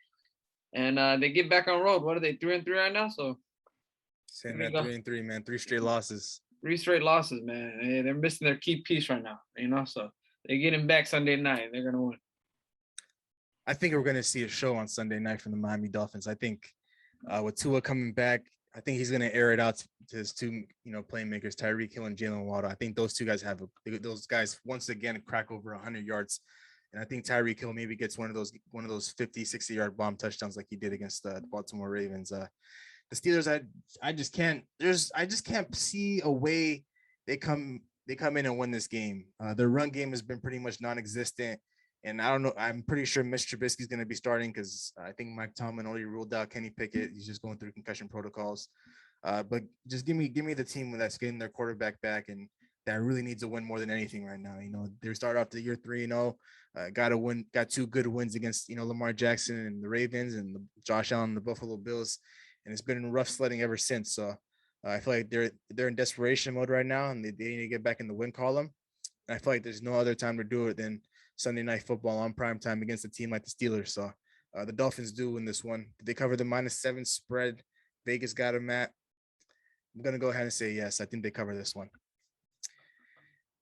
And they get back on road. What are they, 3-3 right now? So saying that 3-3, man. 3 straight losses. 3 straight losses, man. They're missing their key piece right now, so they get him back Sunday night. They're going to win. I think we're going to see a show on Sunday night from the Miami Dolphins. I think with Tua coming back, I think he's going to air it out to his two, playmakers, Tyreek Hill and Jalen Waddle. I think those two guys those guys once again crack over 100 yards. And I think Tyreek Hill maybe gets one of those 50, 60-yard bomb touchdowns like he did against the Baltimore Ravens. The Steelers, I just can't see a way they come in and win this game. Their run game has been pretty much non-existent. And I don't know. I'm pretty sure Mitch Trubisky's going to be starting because I think Mike Tomlin already ruled out Kenny Pickett. He's just going through concussion protocols. But just give me the team that's getting their quarterback back and that really needs a win more than anything right now. They started off the year 3-0, got 2 good wins against Lamar Jackson and the Ravens and Josh Allen and the Buffalo Bills, and it's been rough sledding ever since. So I feel like they're in desperation mode right now, and they need to get back in the win column. And I feel like there's no other time to do it than Sunday Night Football on prime time against a team like the Steelers. So the Dolphins do win this one. Did they cover the -7 spread Vegas got them at? I'm going to go ahead and say yes. I think they cover this one.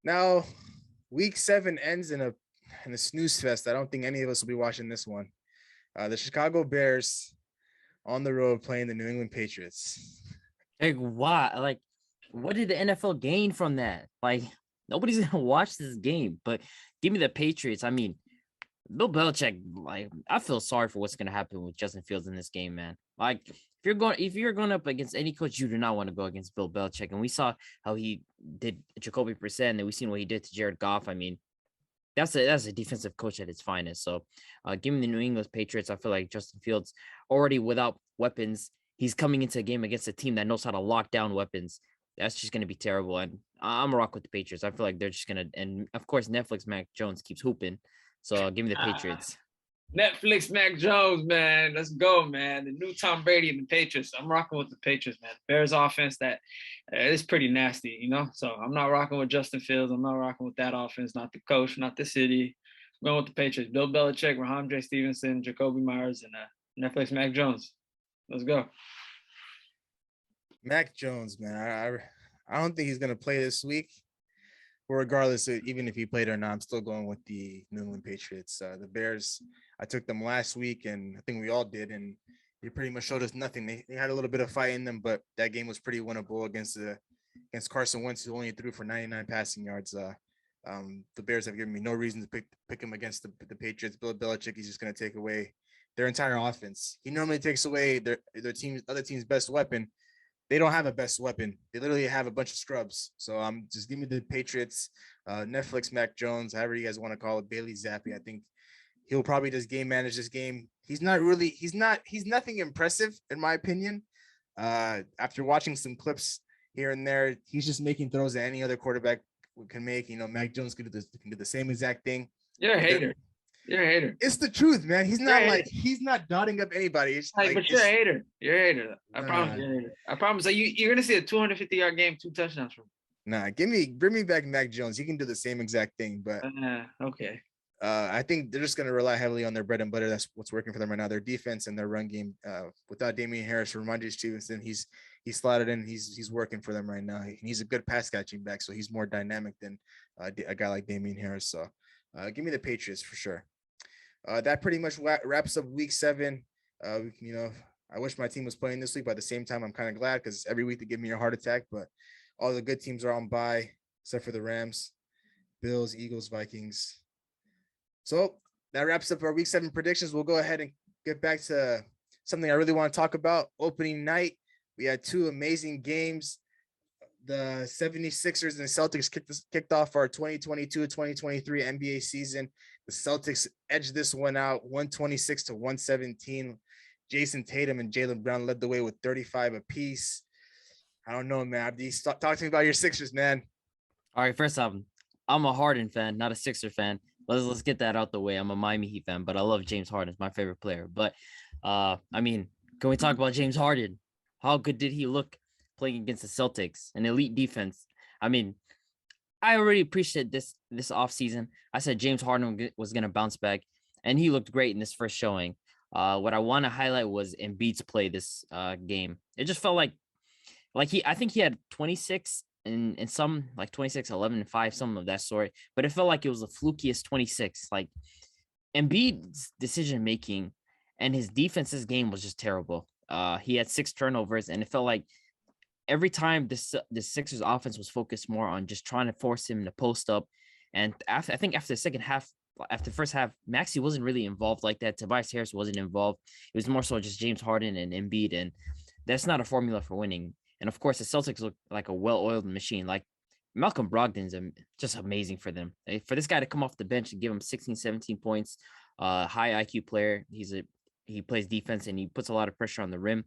Now, week 7 ends in a snooze fest. I don't think any of us will be watching this one. The Chicago Bears on the road playing the New England Patriots. Like, why? Like, what did the NFL gain from that? Like, nobody's going to watch this game, but give me the Patriots. I mean, Bill Belichick, like, I feel sorry for what's going to happen with Justin Fields in this game, man. Like, if you're going up against any coach, you do not want to go against Bill Belichick. And we saw how he did Jacoby Brissett, and then we seen what he did to Jared Goff. I mean, that's a defensive coach at its finest. So, give me the New England Patriots. I feel like Justin Fields already without weapons. He's coming into a game against a team that knows how to lock down weapons. That's just going to be terrible. And I'm a rock with the Patriots. I feel like they're just going to, and of course, Netflix Mac Jones keeps hooping. So give me the Patriots. Netflix Mac Jones, man. Let's go, man. The new Tom Brady and the Patriots. I'm rocking with the Patriots, man. Bears offense that is pretty nasty, So I'm not rocking with Justin Fields. I'm not rocking with that offense, not the coach, not the city. I'm going with the Patriots. Bill Belichick, Rahamondre Stevenson, Jacoby Myers, and Netflix Mac Jones. Let's go. Mac Jones, man. I don't think he's going to play this week. But regardless, even if he played or not, I'm still going with the New England Patriots. The Bears, I took them last week, and I think we all did, and they pretty much showed us nothing. They had a little bit of fight in them, but that game was pretty winnable against Carson Wentz, who only threw for 99 passing yards. The Bears have given me no reason to pick him against the Patriots. Bill Belichick, he's just going to take away their entire offense. He normally takes away their other team's best weapon. They don't have a best weapon. They literally have a bunch of scrubs. So just give me the Patriots, Netflix Mac Jones, however you guys want to call it, Bailey Zappi. I think he'll probably just game manage this game. He's nothing impressive in my opinion. After watching some clips here and there, he's just making throws that any other quarterback can make. Mac Jones can do the same exact thing. You're a hater. You're a hater. It's the truth, man. He's not dotting up anybody. It's but you're a hater. You're a hater. I promise you're a hater. I promise you're gonna see a 250-yard game, 2 touchdowns from him. Nah, bring me back Mac Jones. He can do the same exact thing, but okay. I think they're just gonna rely heavily on their bread and butter. That's what's working for them right now. Their defense and their run game. Without Damian Harris, Ramondre Stevenson, he's slotted in. He's working for them right now. He's a good pass catching back, so he's more dynamic than a guy like Damian Harris. So give me the Patriots for sure. That pretty much wraps up week 7. I wish my team was playing this week, but at the same time, I'm kind of glad because every week they give me a heart attack. But all the good teams are on bye, except for the Rams, Bills, Eagles, Vikings. So that wraps up our week 7 predictions. We'll go ahead and get back to something I really want to talk about. Opening night, we had 2 amazing games. The 76ers and the Celtics kicked off our 2022-2023 NBA season. The Celtics edged this one out 126-117. Jason Tatum and Jaylen Brown led the way with 35 apiece. I don't know, man. Abdi, talk to me about your Sixers, man. All right, first off, I'm a Harden fan, not a Sixer fan. Let's get that out the way. I'm a Miami Heat fan, but I love James Harden. It's my favorite player. But, I mean, can we talk about James Harden? How good did he look playing against the Celtics, an elite defense? I mean, I already appreciated this offseason. I said James Harden was going to bounce back, and he looked great in this first showing. What I want to highlight was Embiid's play this game. It just felt like I think he had 26 and some like 26, 11, and 5, some of that sort. But it felt like it was the flukiest 26. Like Embiid's decision making and his defense's game was just terrible. He had 6 turnovers, and it felt like every time the Sixers offense was focused more on just trying to force him to post up. And after the first half, Maxey wasn't really involved like that. Tobias Harris wasn't involved. It was more so just James Harden and Embiid, and that's not a formula for winning. And of course, the Celtics look like a well-oiled machine. Like Malcolm Brogdon's just amazing for them. For this guy to come off the bench and give him 16, 17 points, high IQ player. He plays defense and he puts a lot of pressure on the rim.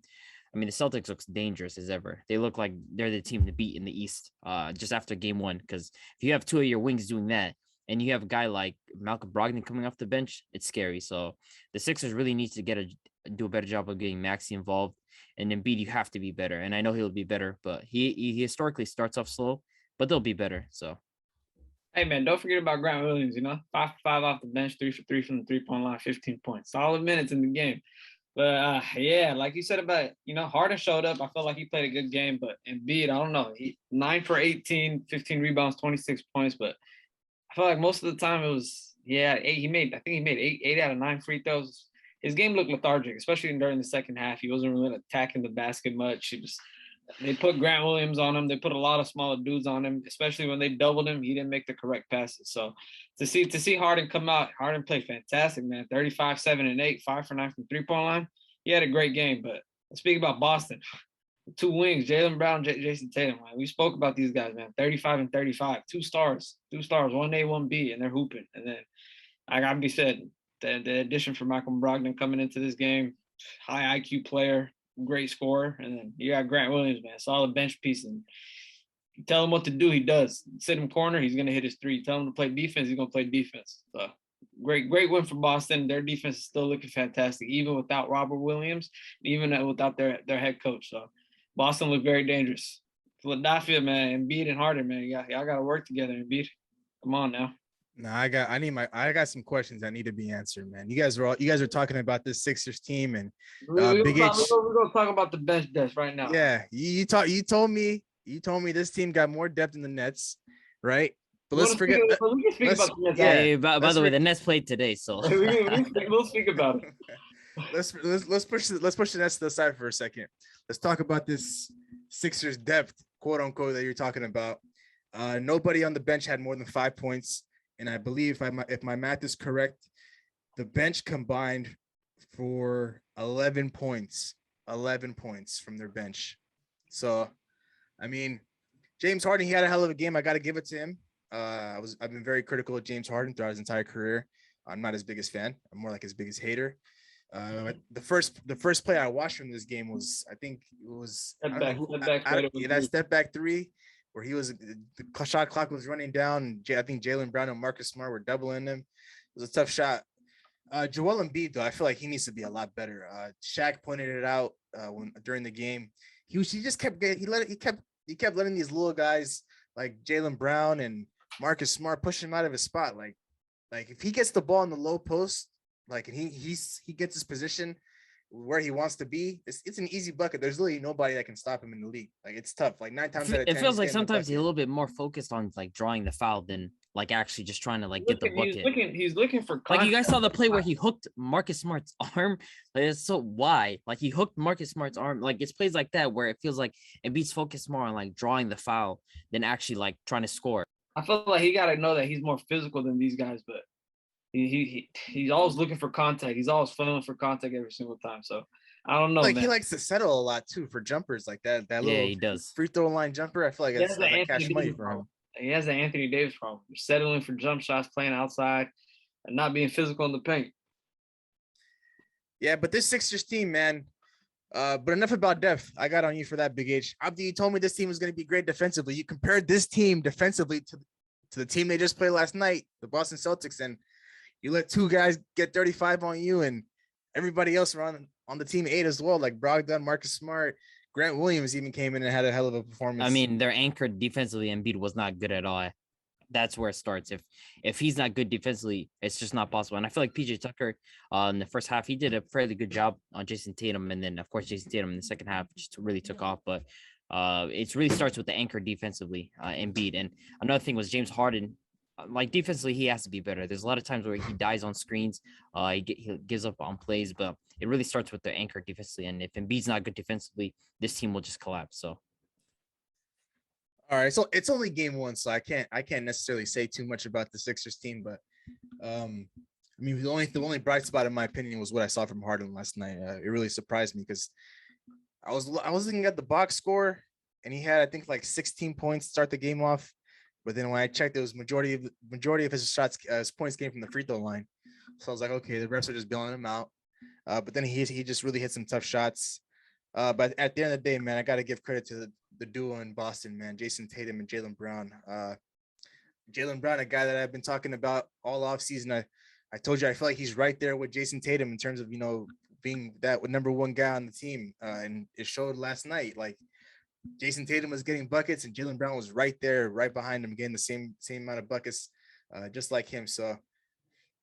I mean, the Celtics looks dangerous as ever. They look like they're the team to beat in the East just after game one. Because if you have two of your wings doing that, and you have a guy like Malcolm Brogdon coming off the bench, it's scary. So the Sixers really need to do a better job of getting Maxey involved. And Embiid, you have to be better. And I know he'll be better, but he historically starts off slow, but they'll be better. So, hey man, don't forget about Grant Williams. 5 for 5 off the bench, 3 for 3 from the 3-point line, 15 points, solid minutes in the game. But yeah, like you said about Harden showed up. I felt like he played a good game, but Embiid, I don't know. He 9 for 18, 15 rebounds, 26 points, but I feel like most of the time it was, I think he made 8 out of 9 free throws. His game looked lethargic, especially during the second half. He wasn't really attacking the basket much. They put Grant Williams on him. They put a lot of smaller dudes on him, especially when they doubled him. He didn't make the correct passes. So to see Harden come out, Harden played fantastic, man. 35, 7, and 8, 5 for 9 from 3-point line. He had a great game. But let's speak about Boston. 2 wings, Jaylen Brown, Jason Tatum. Man. We spoke about these guys, man. 35 and 35, 2 stars, 1A, 1B, and they're hooping. And then, like Abdi said, the addition for Malcolm Brogdon coming into this game, high IQ player, great scorer. And then you got Grant Williams, man, solid bench piece. And you tell him what to do, he does. Sit him corner, he's going to hit his 3. Tell him to play defense, he's going to play defense. So great win for Boston. Their defense is still looking fantastic, even without Robert Williams, even without their head coach. So Boston looked very dangerous. Philadelphia, man, Embiid and Harden, man, y'all got to work together. Embiid, come on now. No, I got some questions that need to be answered, man. You guys are talking about this Sixers team and we're gonna talk about the bench depth right now. Yeah, you told me this team got more depth than the Nets, right? But let's forget. We can speak about the Nets. Yeah, by the way, the Nets played today, so we'll speak about it. Let's push the Nets to the side for a second. Let's talk about this Sixers depth, quote unquote, that you're talking about. Nobody on the bench had more than 5 points. And I believe if my math is correct, the bench combined for 11 points from their bench. So, I mean, James Harden, he had a hell of a game. I got to give it to him. I've been very critical of James Harden throughout his entire career. I'm not his biggest fan. I'm more like his biggest hater. The first play I watched from this game was, I think it was that step back 3. Where the shot clock was running down. I think Jaylen Brown and Marcus Smart were doubling him. It was a tough shot. Joel Embiid, though, I feel like he needs to be a lot better. Shaq pointed it out during the game. He kept letting these little guys like Jaylen Brown and Marcus Smart push him out of his spot. Like if he gets the ball in the low post, like and he gets his position where he wants to be, it's an easy bucket. There's literally nobody that can stop him in the league. Like it's tough. Like 9 times out of 10, it feels like sometimes he's a little bit more focused on like drawing the foul than like actually just trying to like get the bucket. He's looking for contact. Like you guys saw the play where he hooked Marcus Smart's arm. Like it's so why? Like he hooked Marcus Smart's arm. Like it's plays like that where it feels like Embiid's focused more on like drawing the foul than actually like trying to score. I feel like he got to know that he's more physical than these guys, but he's always looking for contact. He's always feeling for contact every single time. So I don't know. Like man. He likes to settle a lot too for jumpers like that. That little he does. Free throw line jumper. I feel like it's like cash money for him. He has the Anthony Davis problem. Settling for jump shots, playing outside, and not being physical in the paint. Yeah, but this Sixers team, man. But enough about depth. I got on you for that, Big H. Abdi, you told me this team was going to be great defensively. You compared this team defensively to the team they just played last night, the Boston Celtics, and you let 2 guys get 35 on you, and everybody else around on the team 8 as well, like Brogdon, Marcus Smart, Grant Williams even came in and had a hell of a performance. I mean, they're anchored defensively. Embiid was not good at all. That's where it starts. If he's not good defensively, it's just not possible. And I feel like PJ Tucker in the first half, he did a fairly good job on Jason Tatum. And then, of course, Jason Tatum in the second half just really took off. But it really starts with the anchor defensively, Embiid. And another thing was James Harden. Like defensively, he has to be better. There's a lot of times where he dies on screens. He gives up on plays, but it really starts with the anchor defensively. And if Embiid's not good defensively, this team will just collapse. So, all right. So it's only game 1, so I can't necessarily say too much about the Sixers team. But I mean, the only bright spot in my opinion was what I saw from Harden last night. It really surprised me because I was looking at the box score, and he had I think like 16 points to start the game off. But then when I checked, it was majority of his shots, his points came from the free throw line. So I was like, okay, the refs are just bailing him out. But then he just really hit some tough shots. But at the end of the day, man, I got to give credit to the duo in Boston, man, Jason Tatum and Jaylen Brown. Jaylen Brown, a guy that I've been talking about all offseason. I told you I feel like he's right there with Jason Tatum in terms of, being that number one guy on the team. And it showed last night. Like, Jason Tatum was getting buckets and Jaylen Brown was right there, right behind him, getting the same amount of buckets, just like him. So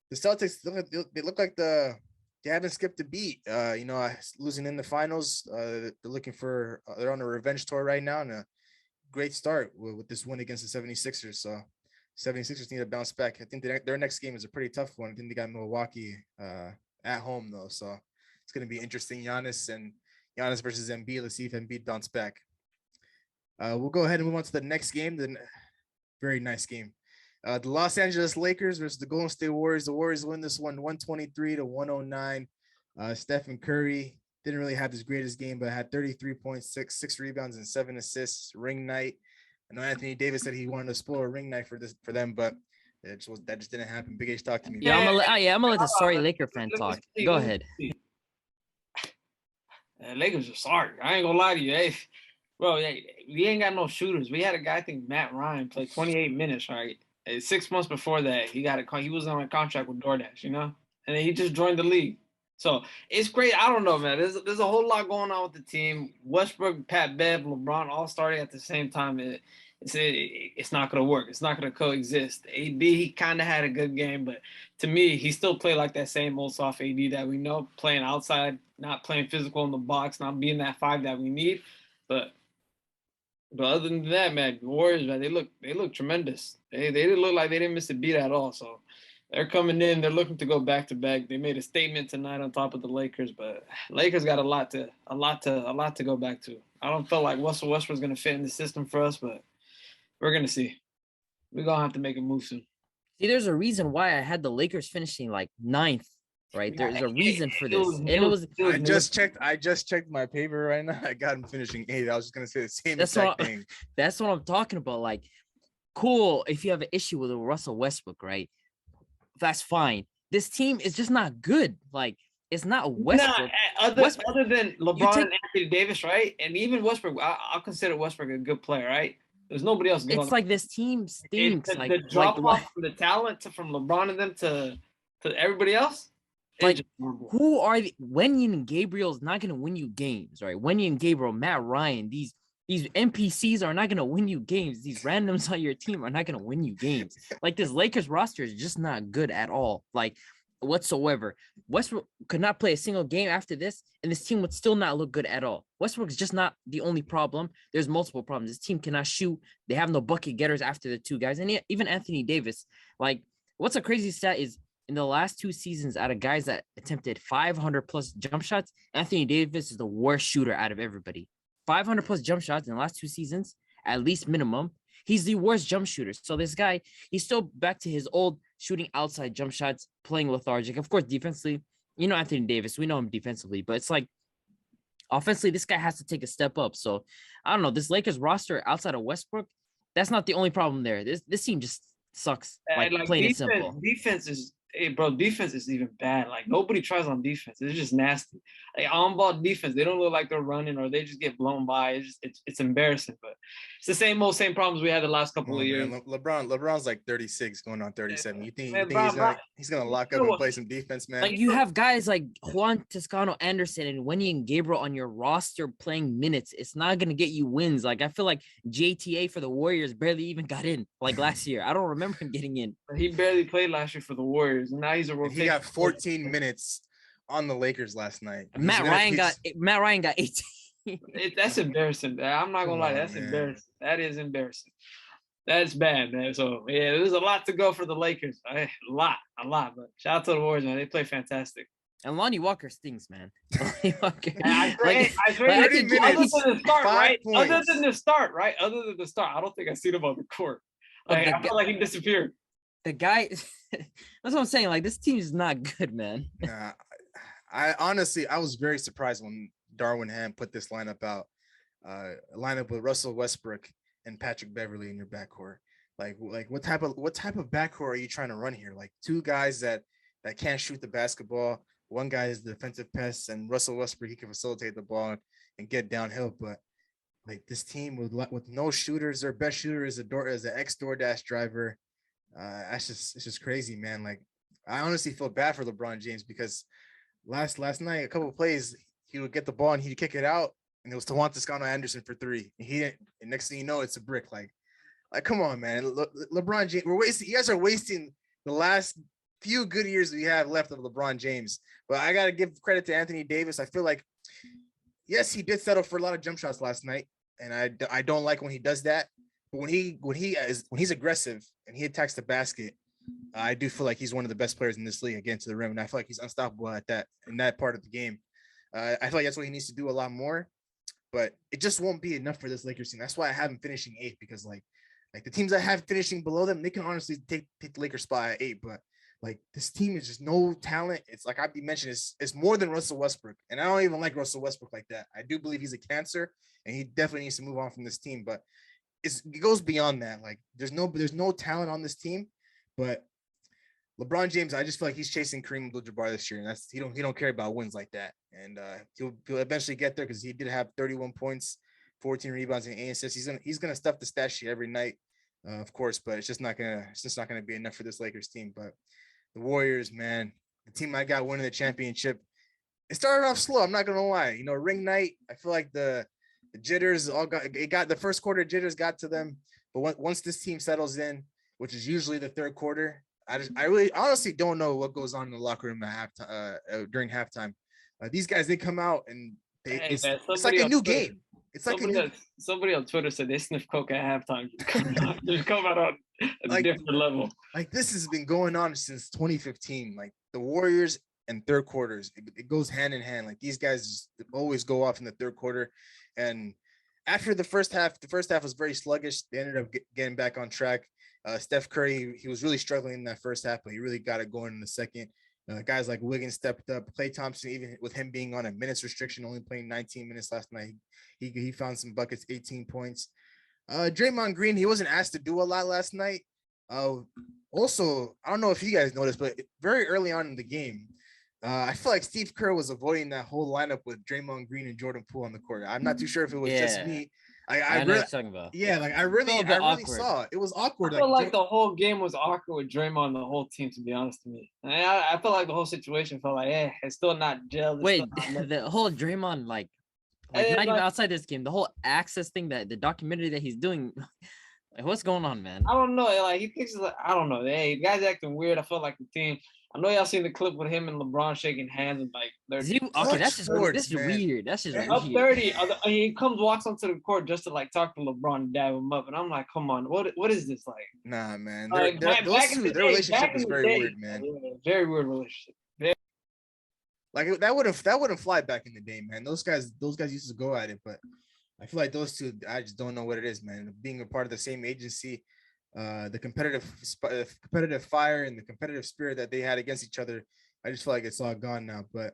the Celtics, they look like they haven't skipped a beat. Losing in the finals. They're looking for they're on a revenge tour right now, and a great start with this win against the 76ers. So 76ers need to bounce back. I think their next game is a pretty tough one. I think they got Milwaukee at home though, so it's going to be interesting. Giannis versus Embiid. Let's see if Embiid bounce back. We'll go ahead and move on to the next game. Very nice game. The Los Angeles Lakers versus the Golden State Warriors. The Warriors win this one 123-109. Stephen Curry didn't really have his greatest game, but had 33 points, 6 rebounds, and 7 assists. Ring night. I know Anthony Davis said he wanted to spoil a ring night for them, but that just didn't happen. Big H, talk to me. Yeah, I'm gonna let the sorry Laker fan talk. Go ahead. Lakers are sorry. I ain't gonna lie to you. Hey, bro, we ain't got no shooters. We had a guy, I think Matt Ryan, play 28 minutes, right? 6 months before that, he was on a contract with DoorDash, and then he just joined the league. So it's great. I don't know, man. There's a whole lot going on with the team. Westbrook, Pat Bev, LeBron all starting at the same time. It's not going to work. It's not going to coexist. AD, he kind of had a good game, but to me, he still played like that same old soft AD that we know, playing outside, not playing physical in the box, not being that 5 that we need. But other than that, man, the Warriors, man, they look tremendous. They didn't look like they didn't miss a beat at all. So they're coming in. They're looking to go back to back. They made a statement tonight on top of the Lakers, but Lakers got a lot to go back to. I don't feel like Russell Westbrook's going to fit in the system for us, but we're going to see. We're going to have to make a move soon. See, there's a reason why I had the Lakers finishing like 9th, right? There's a reason for this. I just checked my paper right now. I got him finishing 8th. I was just going to say the same exact thing. That's what I'm talking about. Like, cool if you have an issue with Russell Westbrook, right? That's fine. This team is just not good. Like, it's not Westbrook. Other than LeBron and Anthony Davis, right? And even Westbrook, I'll consider Westbrook a good player, right? There's nobody else. It's like this team stinks. The drop off from the talent from LeBron and them to everybody else. Like, who are Wenyen and Gabriel's not gonna win you games, right? Wenyen and Gabriel, Matt Ryan, these NPCs are not gonna win you games. These randoms on your team are not gonna win you games. Like, this Lakers roster is just not good at all. Like, whatsoever. Westbrook could not play a single game after this, and this team would still not look good at all. Westbrook is just not the only problem. There's multiple problems. This team cannot shoot. They have no bucket getters after the 2 guys. And even Anthony Davis, like, what's a crazy stat is in the last 2 seasons, out of guys that attempted 500 plus jump shots, Anthony Davis is the worst shooter out of everybody. 500 plus jump shots in the last 2 seasons, at least minimum. He's the worst jump shooter. So this guy, he's still back to his old shooting outside jump shots, playing lethargic. Of course, defensively, Anthony Davis, we know him defensively, but it's like offensively, this guy has to take a step up. So I don't know. This Lakers roster outside of Westbrook, that's not the only problem there. This team just sucks. Like plain and simple. Defense is even bad. Like, nobody tries on defense. It's just nasty. Like, on-ball defense, they don't look like they're running, or they just get blown by. It's embarrassing. But it's the same problems we had the last couple of years. Man, LeBron's like 36, going on 37. You think he's gonna lock up and play some defense, man? Like, you have guys like Juan Toscano Anderson and Wenyen and Gabriel on your roster playing minutes. It's not gonna get you wins. Like, I feel like JTA for the Warriors barely even got in like last year. I don't remember him getting in. He barely played last year for the Warriors. And now he's a rotation. He got 14 minutes on the Lakers last night. Matt Ryan got 18. That's embarrassing. I'm not gonna lie, that's embarrassing. That is embarrassing. That's bad, man. So yeah, there's a lot to go for the Lakers. A lot. But shout out to the Warriors, man. They play fantastic. And Lonnie Walker stings, man. Lonnie Walker. I swear, other than the start, right? Other than the start, I don't think I seen him on the court. Like, I feel like he disappeared. The guy, that's what I'm saying. Like, this team is not good, man. Nah, I honestly was very surprised when Darwin Ham put this lineup out. Lineup with Russell Westbrook and Patrick Beverly in your backcourt. Like what type of backcourt are you trying to run here? Like two guys that can't shoot the basketball. One guy is the defensive pest, and Russell Westbrook, he can facilitate the ball and get downhill. But like this team with no shooters, their best shooter is an ex DoorDash driver. It's just crazy, man. Like I honestly feel bad for LeBron James because last night, a couple of plays, he would get the ball and he'd kick it out, and it was Toscano Anderson for three. And he didn't. And next thing you know, it's a brick. Like come on, man. LeBron James, you guys are wasting the last few good years we have left of LeBron James. But I gotta give credit to Anthony Davis. I feel like, yes, he did settle for a lot of jump shots last night, and I don't like when he does that. But when he's aggressive and he attacks the basket, I do feel like he's one of the best players in this league again to the rim, and I feel like he's unstoppable at that in that part of the game. I feel like that's what he needs to do a lot more, but it just won't be enough for this Lakers team. That's why I have him finishing 8th, because like the teams I have finishing below them, they can honestly take the Lakers spot at 8, but like this team is just no talent. It's like I've been mentioning, it's more than Russell Westbrook, and I don't even like Russell Westbrook like that. I do believe he's a cancer, and he definitely needs to move on from this team, but it goes beyond that. Like there's no talent on this team, but LeBron James, I just feel like he's chasing Kareem Abdul-Jabbar this year, and he don't care about wins like that. And he'll eventually get there because he did have 31 points, 14 rebounds, and 8 assists. He's gonna stuff the stat sheet every night, of course, but it's just not gonna be enough for this Lakers team. But the Warriors, man, the team I got winning the championship, it started off slow. I'm not gonna lie. You know, ring night, I feel like the jitters got the first quarter jitters got to them, but once this team settles in, which is usually the third quarter, I really honestly don't know what goes on in the locker room at halftime, during halftime. These guys, they come out and it's like a new game. It's like somebody on Twitter said they sniff coke at halftime. Just come out on a different level. Like this has been going on since 2015. Like the Warriors and third quarters, it goes hand in hand. Like these guys just always go off in the third quarter, and after the first half was very sluggish. They ended up getting back on track. Steph Curry, he was really struggling in that first half, but he really got it going in the second. Guys like Wiggins stepped up. Klay Thompson, even with him being on a minutes restriction, only playing 19 minutes last night, he found some buckets, 18 points. Draymond Green, he wasn't asked to do a lot last night. Also, I don't know if you guys noticed, but very early on in the game, I feel like Steve Kerr was avoiding that whole lineup with Draymond Green and Jordan Poole on the court. I'm not too sure if it was just me. I know what you're talking about. Yeah, like I really saw it. It was awkward. I feel like the whole game was awkward with Draymond and the whole team, to be honest with me. I felt like the whole situation felt like, it's still not gelled. Wait, the whole Draymond, like not even outside this game, the whole access thing, that the documentary that he's doing, like, what's going on, man? I don't know. Like he thinks, like, I don't know. Hey, the guy's acting weird. I felt like the team. I know y'all seen the clip with him and LeBron shaking hands, and like that's just weird. That's just up 30. He walks onto the court just to like talk to LeBron and dab him up, and I'm like, come on, what is this like? Nah, man. Their relationship is very weird, man. Very weird relationship. Like that wouldn't fly back in the day, man. Those guys used to go at it, but I feel like those two, I just don't know what it is, man. Being a part of the same agency, the competitive fire and the competitive spirit that they had against each other, I just feel like it's all gone now. But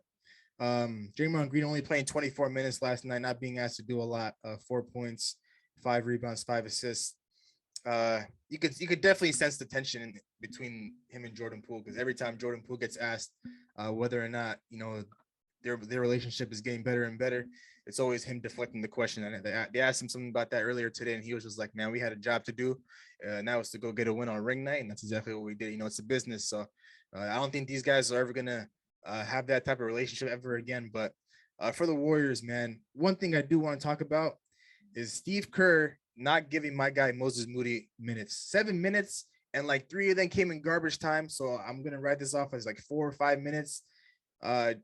Draymond Green only playing 24 minutes last night, not being asked to do a lot. 4 points, 5 rebounds, 5 assists. You could definitely sense the tension between him and Jordan Poole, because every time Jordan Poole gets asked whether or not their relationship is getting better and better, it's always him deflecting the question. And they asked him something about that earlier today, and he was just like, man, we had a job to do. Now it's to go get a win on ring night, and that's exactly what we did. It's a business. So I don't think these guys are ever going to have that type of relationship ever again. But for the Warriors, man, one thing I do want to talk about is Steve Kerr not giving my guy Moses Moody minutes. 7 minutes, and like 3 of them came in garbage time. So I'm going to write this off as like 4 or 5 minutes. I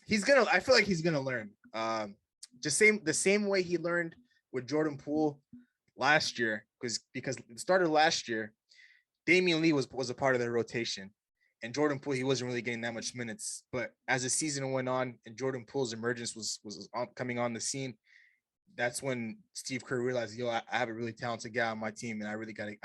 feel like he's going to learn. The same way he learned with Jordan Poole last year, because it started last year, Damian Lee was a part of their rotation, and Jordan Poole, he wasn't really getting that much minutes. But as the season went on and Jordan Poole's emergence was coming on the scene, that's when Steve Kerr realized, I have a really talented guy on my team, and I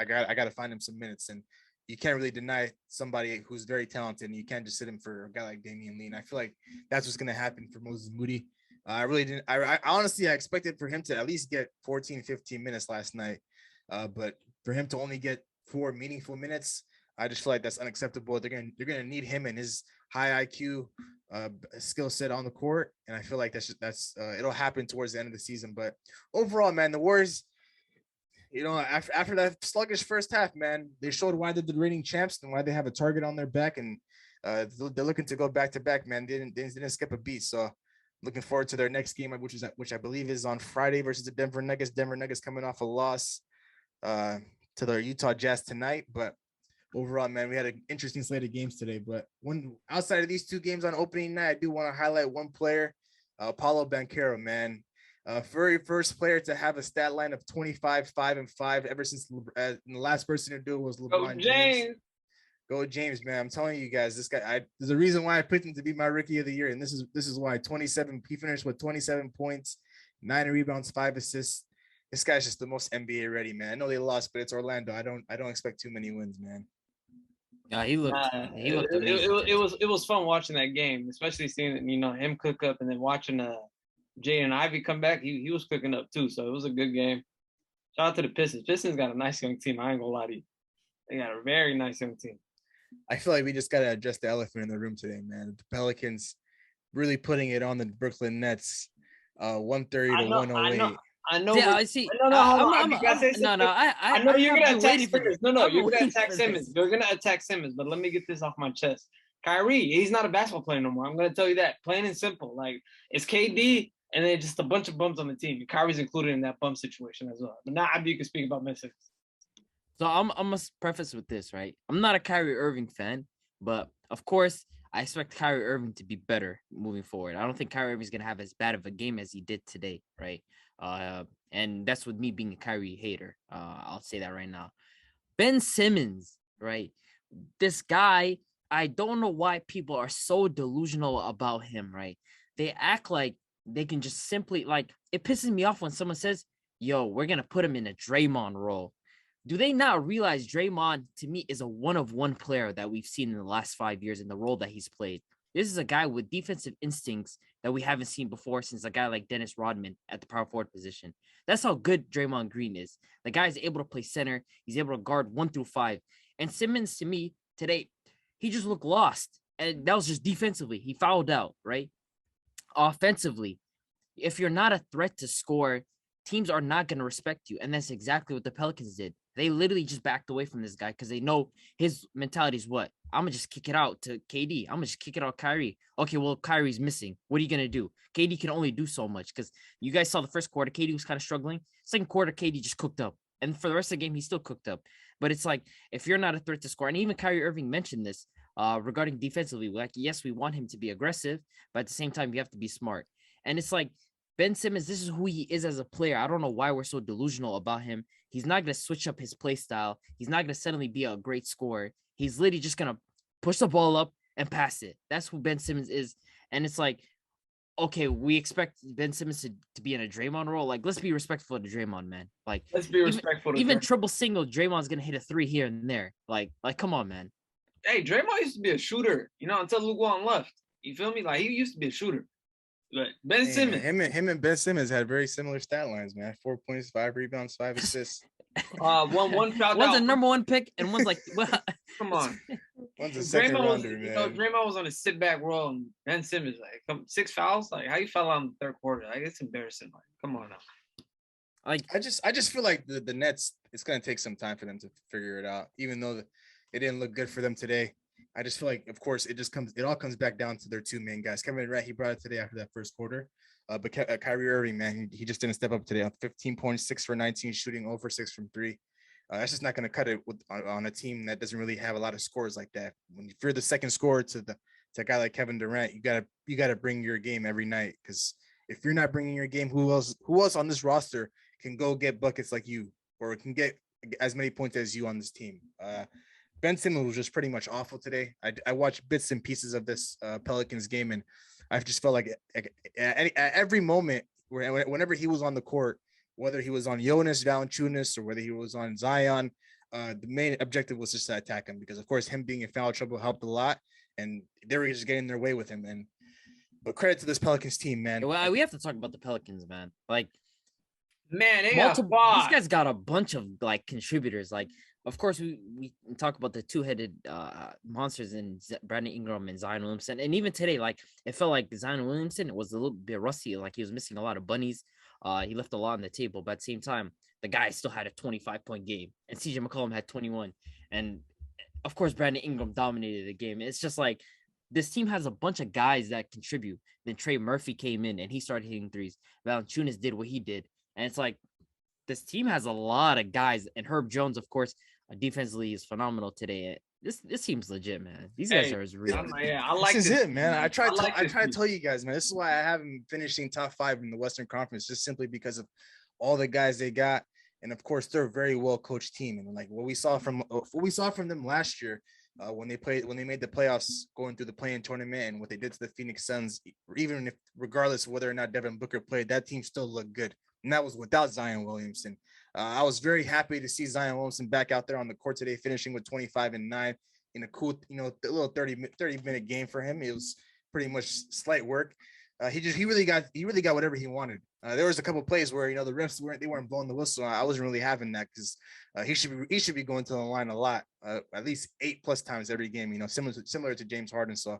got to find him some minutes. And you can't really deny somebody who's very talented, and you can't just sit him for a guy like Damian Lee. And I feel like that's what's going to happen for Moses Moody. I really didn't. I honestly, I expected for him to at least get 14, 15 minutes last night. But for him to only get 4 meaningful minutes, I just feel like that's unacceptable. They're gonna need him and his high IQ skill set on the court, and I feel like that's it'll happen towards the end of the season. But overall, man, the Warriors, after that sluggish first half, man, they showed why they're the reigning champs and why they have a target on their back, and they're looking to go back to back, man. They didn't skip a beat, so looking forward to their next game, which I believe is on Friday versus the Denver Nuggets. Denver Nuggets coming off a loss to the Utah Jazz tonight, but overall, man, we had an interesting slate of games today. But outside of these 2 games on opening night, I do want to highlight one player, Paulo Banchero, man. Very first player to have a stat line of 25, 5 and 5 ever since the last person to do it was LeBron James. Go James, man. I'm telling you guys, this guy, there's a reason why I picked him to be my rookie of the year. And this is why. He finished with 27 points, 9 rebounds, 5 assists. This guy's just the most NBA ready, man. I know they lost, but it's Orlando. I don't expect too many wins, man. Yeah, he looked amazing. It was fun watching that game, especially seeing him cook up and then watching Jay and Ivy come back. He was cooking up too, so it was a good game. Shout out to the Pistons. Pistons got a nice young team. I ain't gonna lie to you. They got a very nice young team. I feel like we just gotta address the elephant in the room today, man. The Pelicans really putting it on the Brooklyn Nets, 130 to 108. I know. Yeah, I see. No, I know you're gonna attack Simmons. You're gonna attack Simmons. You're gonna attack Simmons. But let me get this off my chest. Kyrie, he's not a basketball player no more. I'm gonna tell you that, plain and simple. Like, it's KD and then just a bunch of bums on the team. Kyrie's included in that bum situation as well. But now you can speak about Memphis. So I'm gonna preface with this, right? I'm not a Kyrie Irving fan, but of course I expect Kyrie Irving to be better moving forward. I don't think Kyrie Irving's gonna have as bad of a game as he did today, right? And that's with me being a Kyrie hater. I'll say that right now. Ben Simmons, right? This guy, I don't know why people are so delusional about him, right? They act like they can just simply, like, it pisses me off when someone says, yo, we're gonna put him in a Draymond role. Do they not realize Draymond, to me, is a one-of-one player that we've seen in the last 5 years in the role that he's played? This is a guy with defensive instincts that we haven't seen before since a guy like Dennis Rodman at the power forward position. That's how good Draymond Green is. The guy is able to play center. He's able to guard 1 through 5. And Simmons, to me, today, he just looked lost. And that was just defensively. He fouled out, right? Offensively, if you're not a threat to score, teams are not going to respect you. And that's exactly what the Pelicans did. They literally just backed away from this guy because they know his mentality is what? I'm going to just kick it out to KD. I'm going to just kick it out Kyrie. Okay, well, Kyrie's missing. What are you going to do? KD can only do so much because you guys saw the first quarter, KD was kind of struggling. Second quarter, KD just cooked up. And for the rest of the game, he still cooked up. But it's like, if you're not a threat to score, and even Kyrie Irving mentioned this regarding defensively, like, yes, we want him to be aggressive, but at the same time, you have to be smart. And it's like, Ben Simmons, this is who he is as a player. I don't know why we're so delusional about him. He's not going to switch up his play style. He's not going to suddenly be a great scorer. He's literally just going to push the ball up and pass it. That's who Ben Simmons is. And it's like, okay, we expect Ben Simmons to be in a Draymond role. Like, let's be respectful to Draymond, man. Like, let's be respectful to even triple single, Draymond's going to hit a 3 here and there. Like, come on, man. Hey, Draymond used to be a shooter, until Luke Walton left. You feel me? Like, he used to be a shooter. But Ben Simmons. Him and Ben Simmons had very similar stat lines, man. 4 points, 5 rebounds, 5 assists. One fouled one's out. a number 1 pick, and one's like, well, come on. One's a second rounder, man. Draymond was on a sit back role, and Ben Simmons, 6 fouls. Like, how you foul out in the third quarter? Like, it's embarrassing. Like, come on now. Like, I just feel like the Nets, it's gonna take some time for them to figure it out, even though it didn't look good for them today. I just feel like, of course, it all comes back down to their 2 main guys. Kevin Durant, he brought it today after that first quarter. But Kyrie Irving, man, he just didn't step up today. 15 points, 6 for 19, shooting over 6 from 3. That's just not going to cut it on a team that doesn't really have a lot of scores like that. If you're the second scorer to a guy like Kevin Durant, you gotta bring your game every night. Because if you're not bringing your game, who else on this roster can go get buckets like you, or can get as many points as you on this team? Ben Simmons was just pretty much awful today. I watched bits and pieces of this Pelicans game, and I just felt like at every moment, whenever he was on the court, whether he was on Jonas Valanciunas or whether he was on Zion, the main objective was just to attack him because, of course, him being in foul trouble helped a lot, and they were just getting their way with him. But credit to this Pelicans team, man. Well, we have to talk about the Pelicans, man. Like, Man, they got These five. guys got a bunch of like contributors. Like, of course, we talk about the two-headed monsters in Brandon Ingram and Zion Williamson, and even today, like it felt like Zion Williamson was a little bit rusty. Like he was missing a lot of bunnies. He left a lot on the table, but at the same time, the guy still had a 25-point game, and CJ McCollum had 21, and of course, Brandon Ingram dominated the game. It's just like this team has a bunch of guys that contribute. Then Trey Murphy came in and he started hitting threes. Valanciunas did what he did, and it's like this team has a lot of guys. And Herb Jones, of course, defensively is phenomenal today. This team's legit, man. These guys are real. I like this. Is it, man. I try like to tell you guys, man. This is why I have them finishing top 5 in the Western Conference, just simply because of all the guys they got. And of course, they're a very well coached team. And like what we saw from them last year, when they made the playoffs, going through the play-in tournament, and what they did to the Phoenix Suns, even if regardless of whether or not Devin Booker played, that team still looked good. And that was without Zion Williamson. I was very happy to see Zion Williamson back out there on the court today, finishing with 25 and 9 in a cool, a little 30-minute game for him. It was pretty much slight work. He really got whatever he wanted. There was a couple plays where the refs weren't blowing the whistle. I wasn't really having that because he should be going to the line a lot, at least 8+ times every game. Similar to James Harden. So,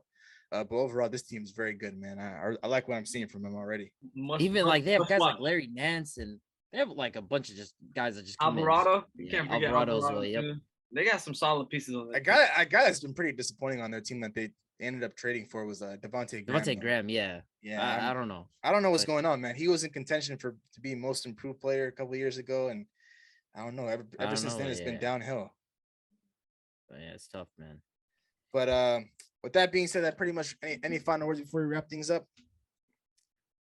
but overall, this team is very good, man. I like what I'm seeing from him already. Even like they have guys like Larry Nance, and they have like a bunch of just guys that just come Alvarado. in. You can't forget Alvarado as well. Yep. They got some solid pieces on there. A guy that's been pretty disappointing on their team that they ended up trading for was Devontae Graham. Devontae Graham, yeah. I don't know. I don't know what's going on, man. He was in contention to be most improved player a couple of years ago, and I don't know. Ever since then, it's been downhill. But yeah, it's tough, man. But with that being said, that pretty much any final words before we wrap things up?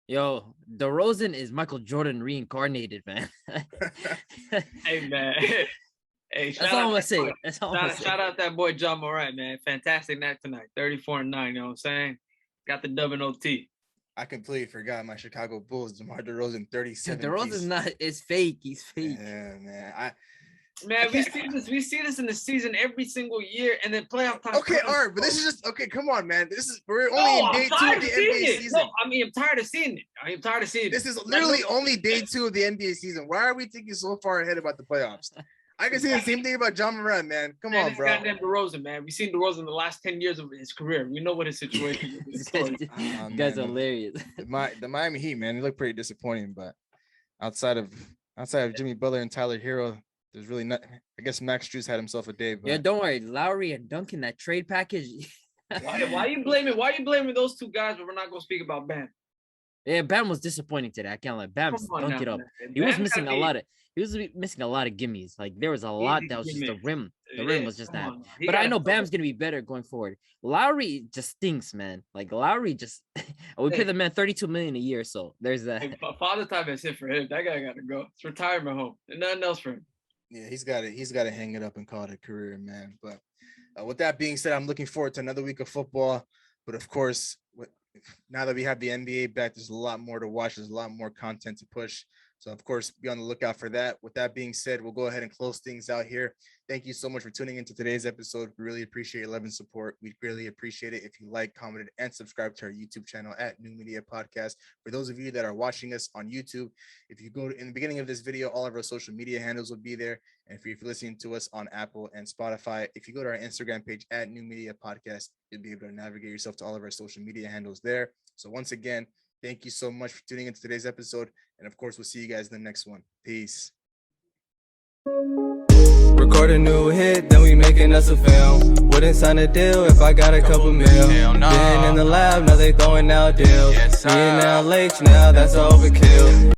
Yo, DeRozan is Michael Jordan reincarnated, man. Hey, man. Hey, that's all I'm gonna say. Shout out that boy John Morant, man. Fantastic night tonight. 34-9. You know what I'm saying? Got the dub in OT. I completely forgot my Chicago Bulls. DeMar DeRozan, 37. DeRozan's not. It's fake. He's fake. Yeah, man. We see this in the season every single year, and then playoff time. Okay, all right, but this is just okay. Come on, man. We're only in day 2 of the NBA season. No, I'm tired of seeing it. This is literally only day 2 of the NBA season. Why are we thinking so far ahead about the playoffs? I can say the same thing about John Morant, man. Come on, bro. Goddamn DeRozan, man. We've seen DeRozan in the last 10 years of his career. We know what his situation is. You guys are hilarious. The Miami Heat, man, they look pretty disappointing. But outside of Jimmy Butler and Tyler Hero, there's really not. I guess Max Strus had himself a day. But... yeah, don't worry. Lowry and Duncan, that trade package. Why are you blaming those two guys, but we're not gonna speak about Bam? Yeah, Bam was disappointing today. I can't let Bam dunk it up. He was missing a lot of. He was missing a lot of gimmies. Like there was a lot that was just the rim. The rim was just that. But I know Bam's gonna be better going forward. Lowry just stinks, man. Like Lowry just. We pay the man $32 million a year, so there's that. Hey, Father Time is hit for him. That guy got to go. It's retirement home. And nothing else for him. Yeah, he's got to hang it up and call it a career, man. But with that being said, I'm looking forward to another week of football. But of course, now that we have the NBA back, there's a lot more to watch. There's a lot more content to push. So, of course, be on the lookout for that. With that being said, we'll go ahead and close things out here. Thank you so much for tuning into today's episode. We really appreciate your love and support. We'd really appreciate it if you like, commented, and subscribe to our YouTube channel at New Media Podcast. For those of you that are watching us on YouTube, if you go in the beginning of this video, all of our social media handles will be there. And if you're listening to us on Apple and Spotify, if you go to our Instagram page at New Media Podcast, you'll be able to navigate yourself to all of our social media handles there. So once again, thank you so much for tuning into today's episode. And of course, we'll see you guys in the next one. Peace. Record a new hit, then we making us a film. Wouldn't sign a deal if I got a couple mil. Been in the lab, now they throwing out deals. Me and now Lakes, now that's overkill.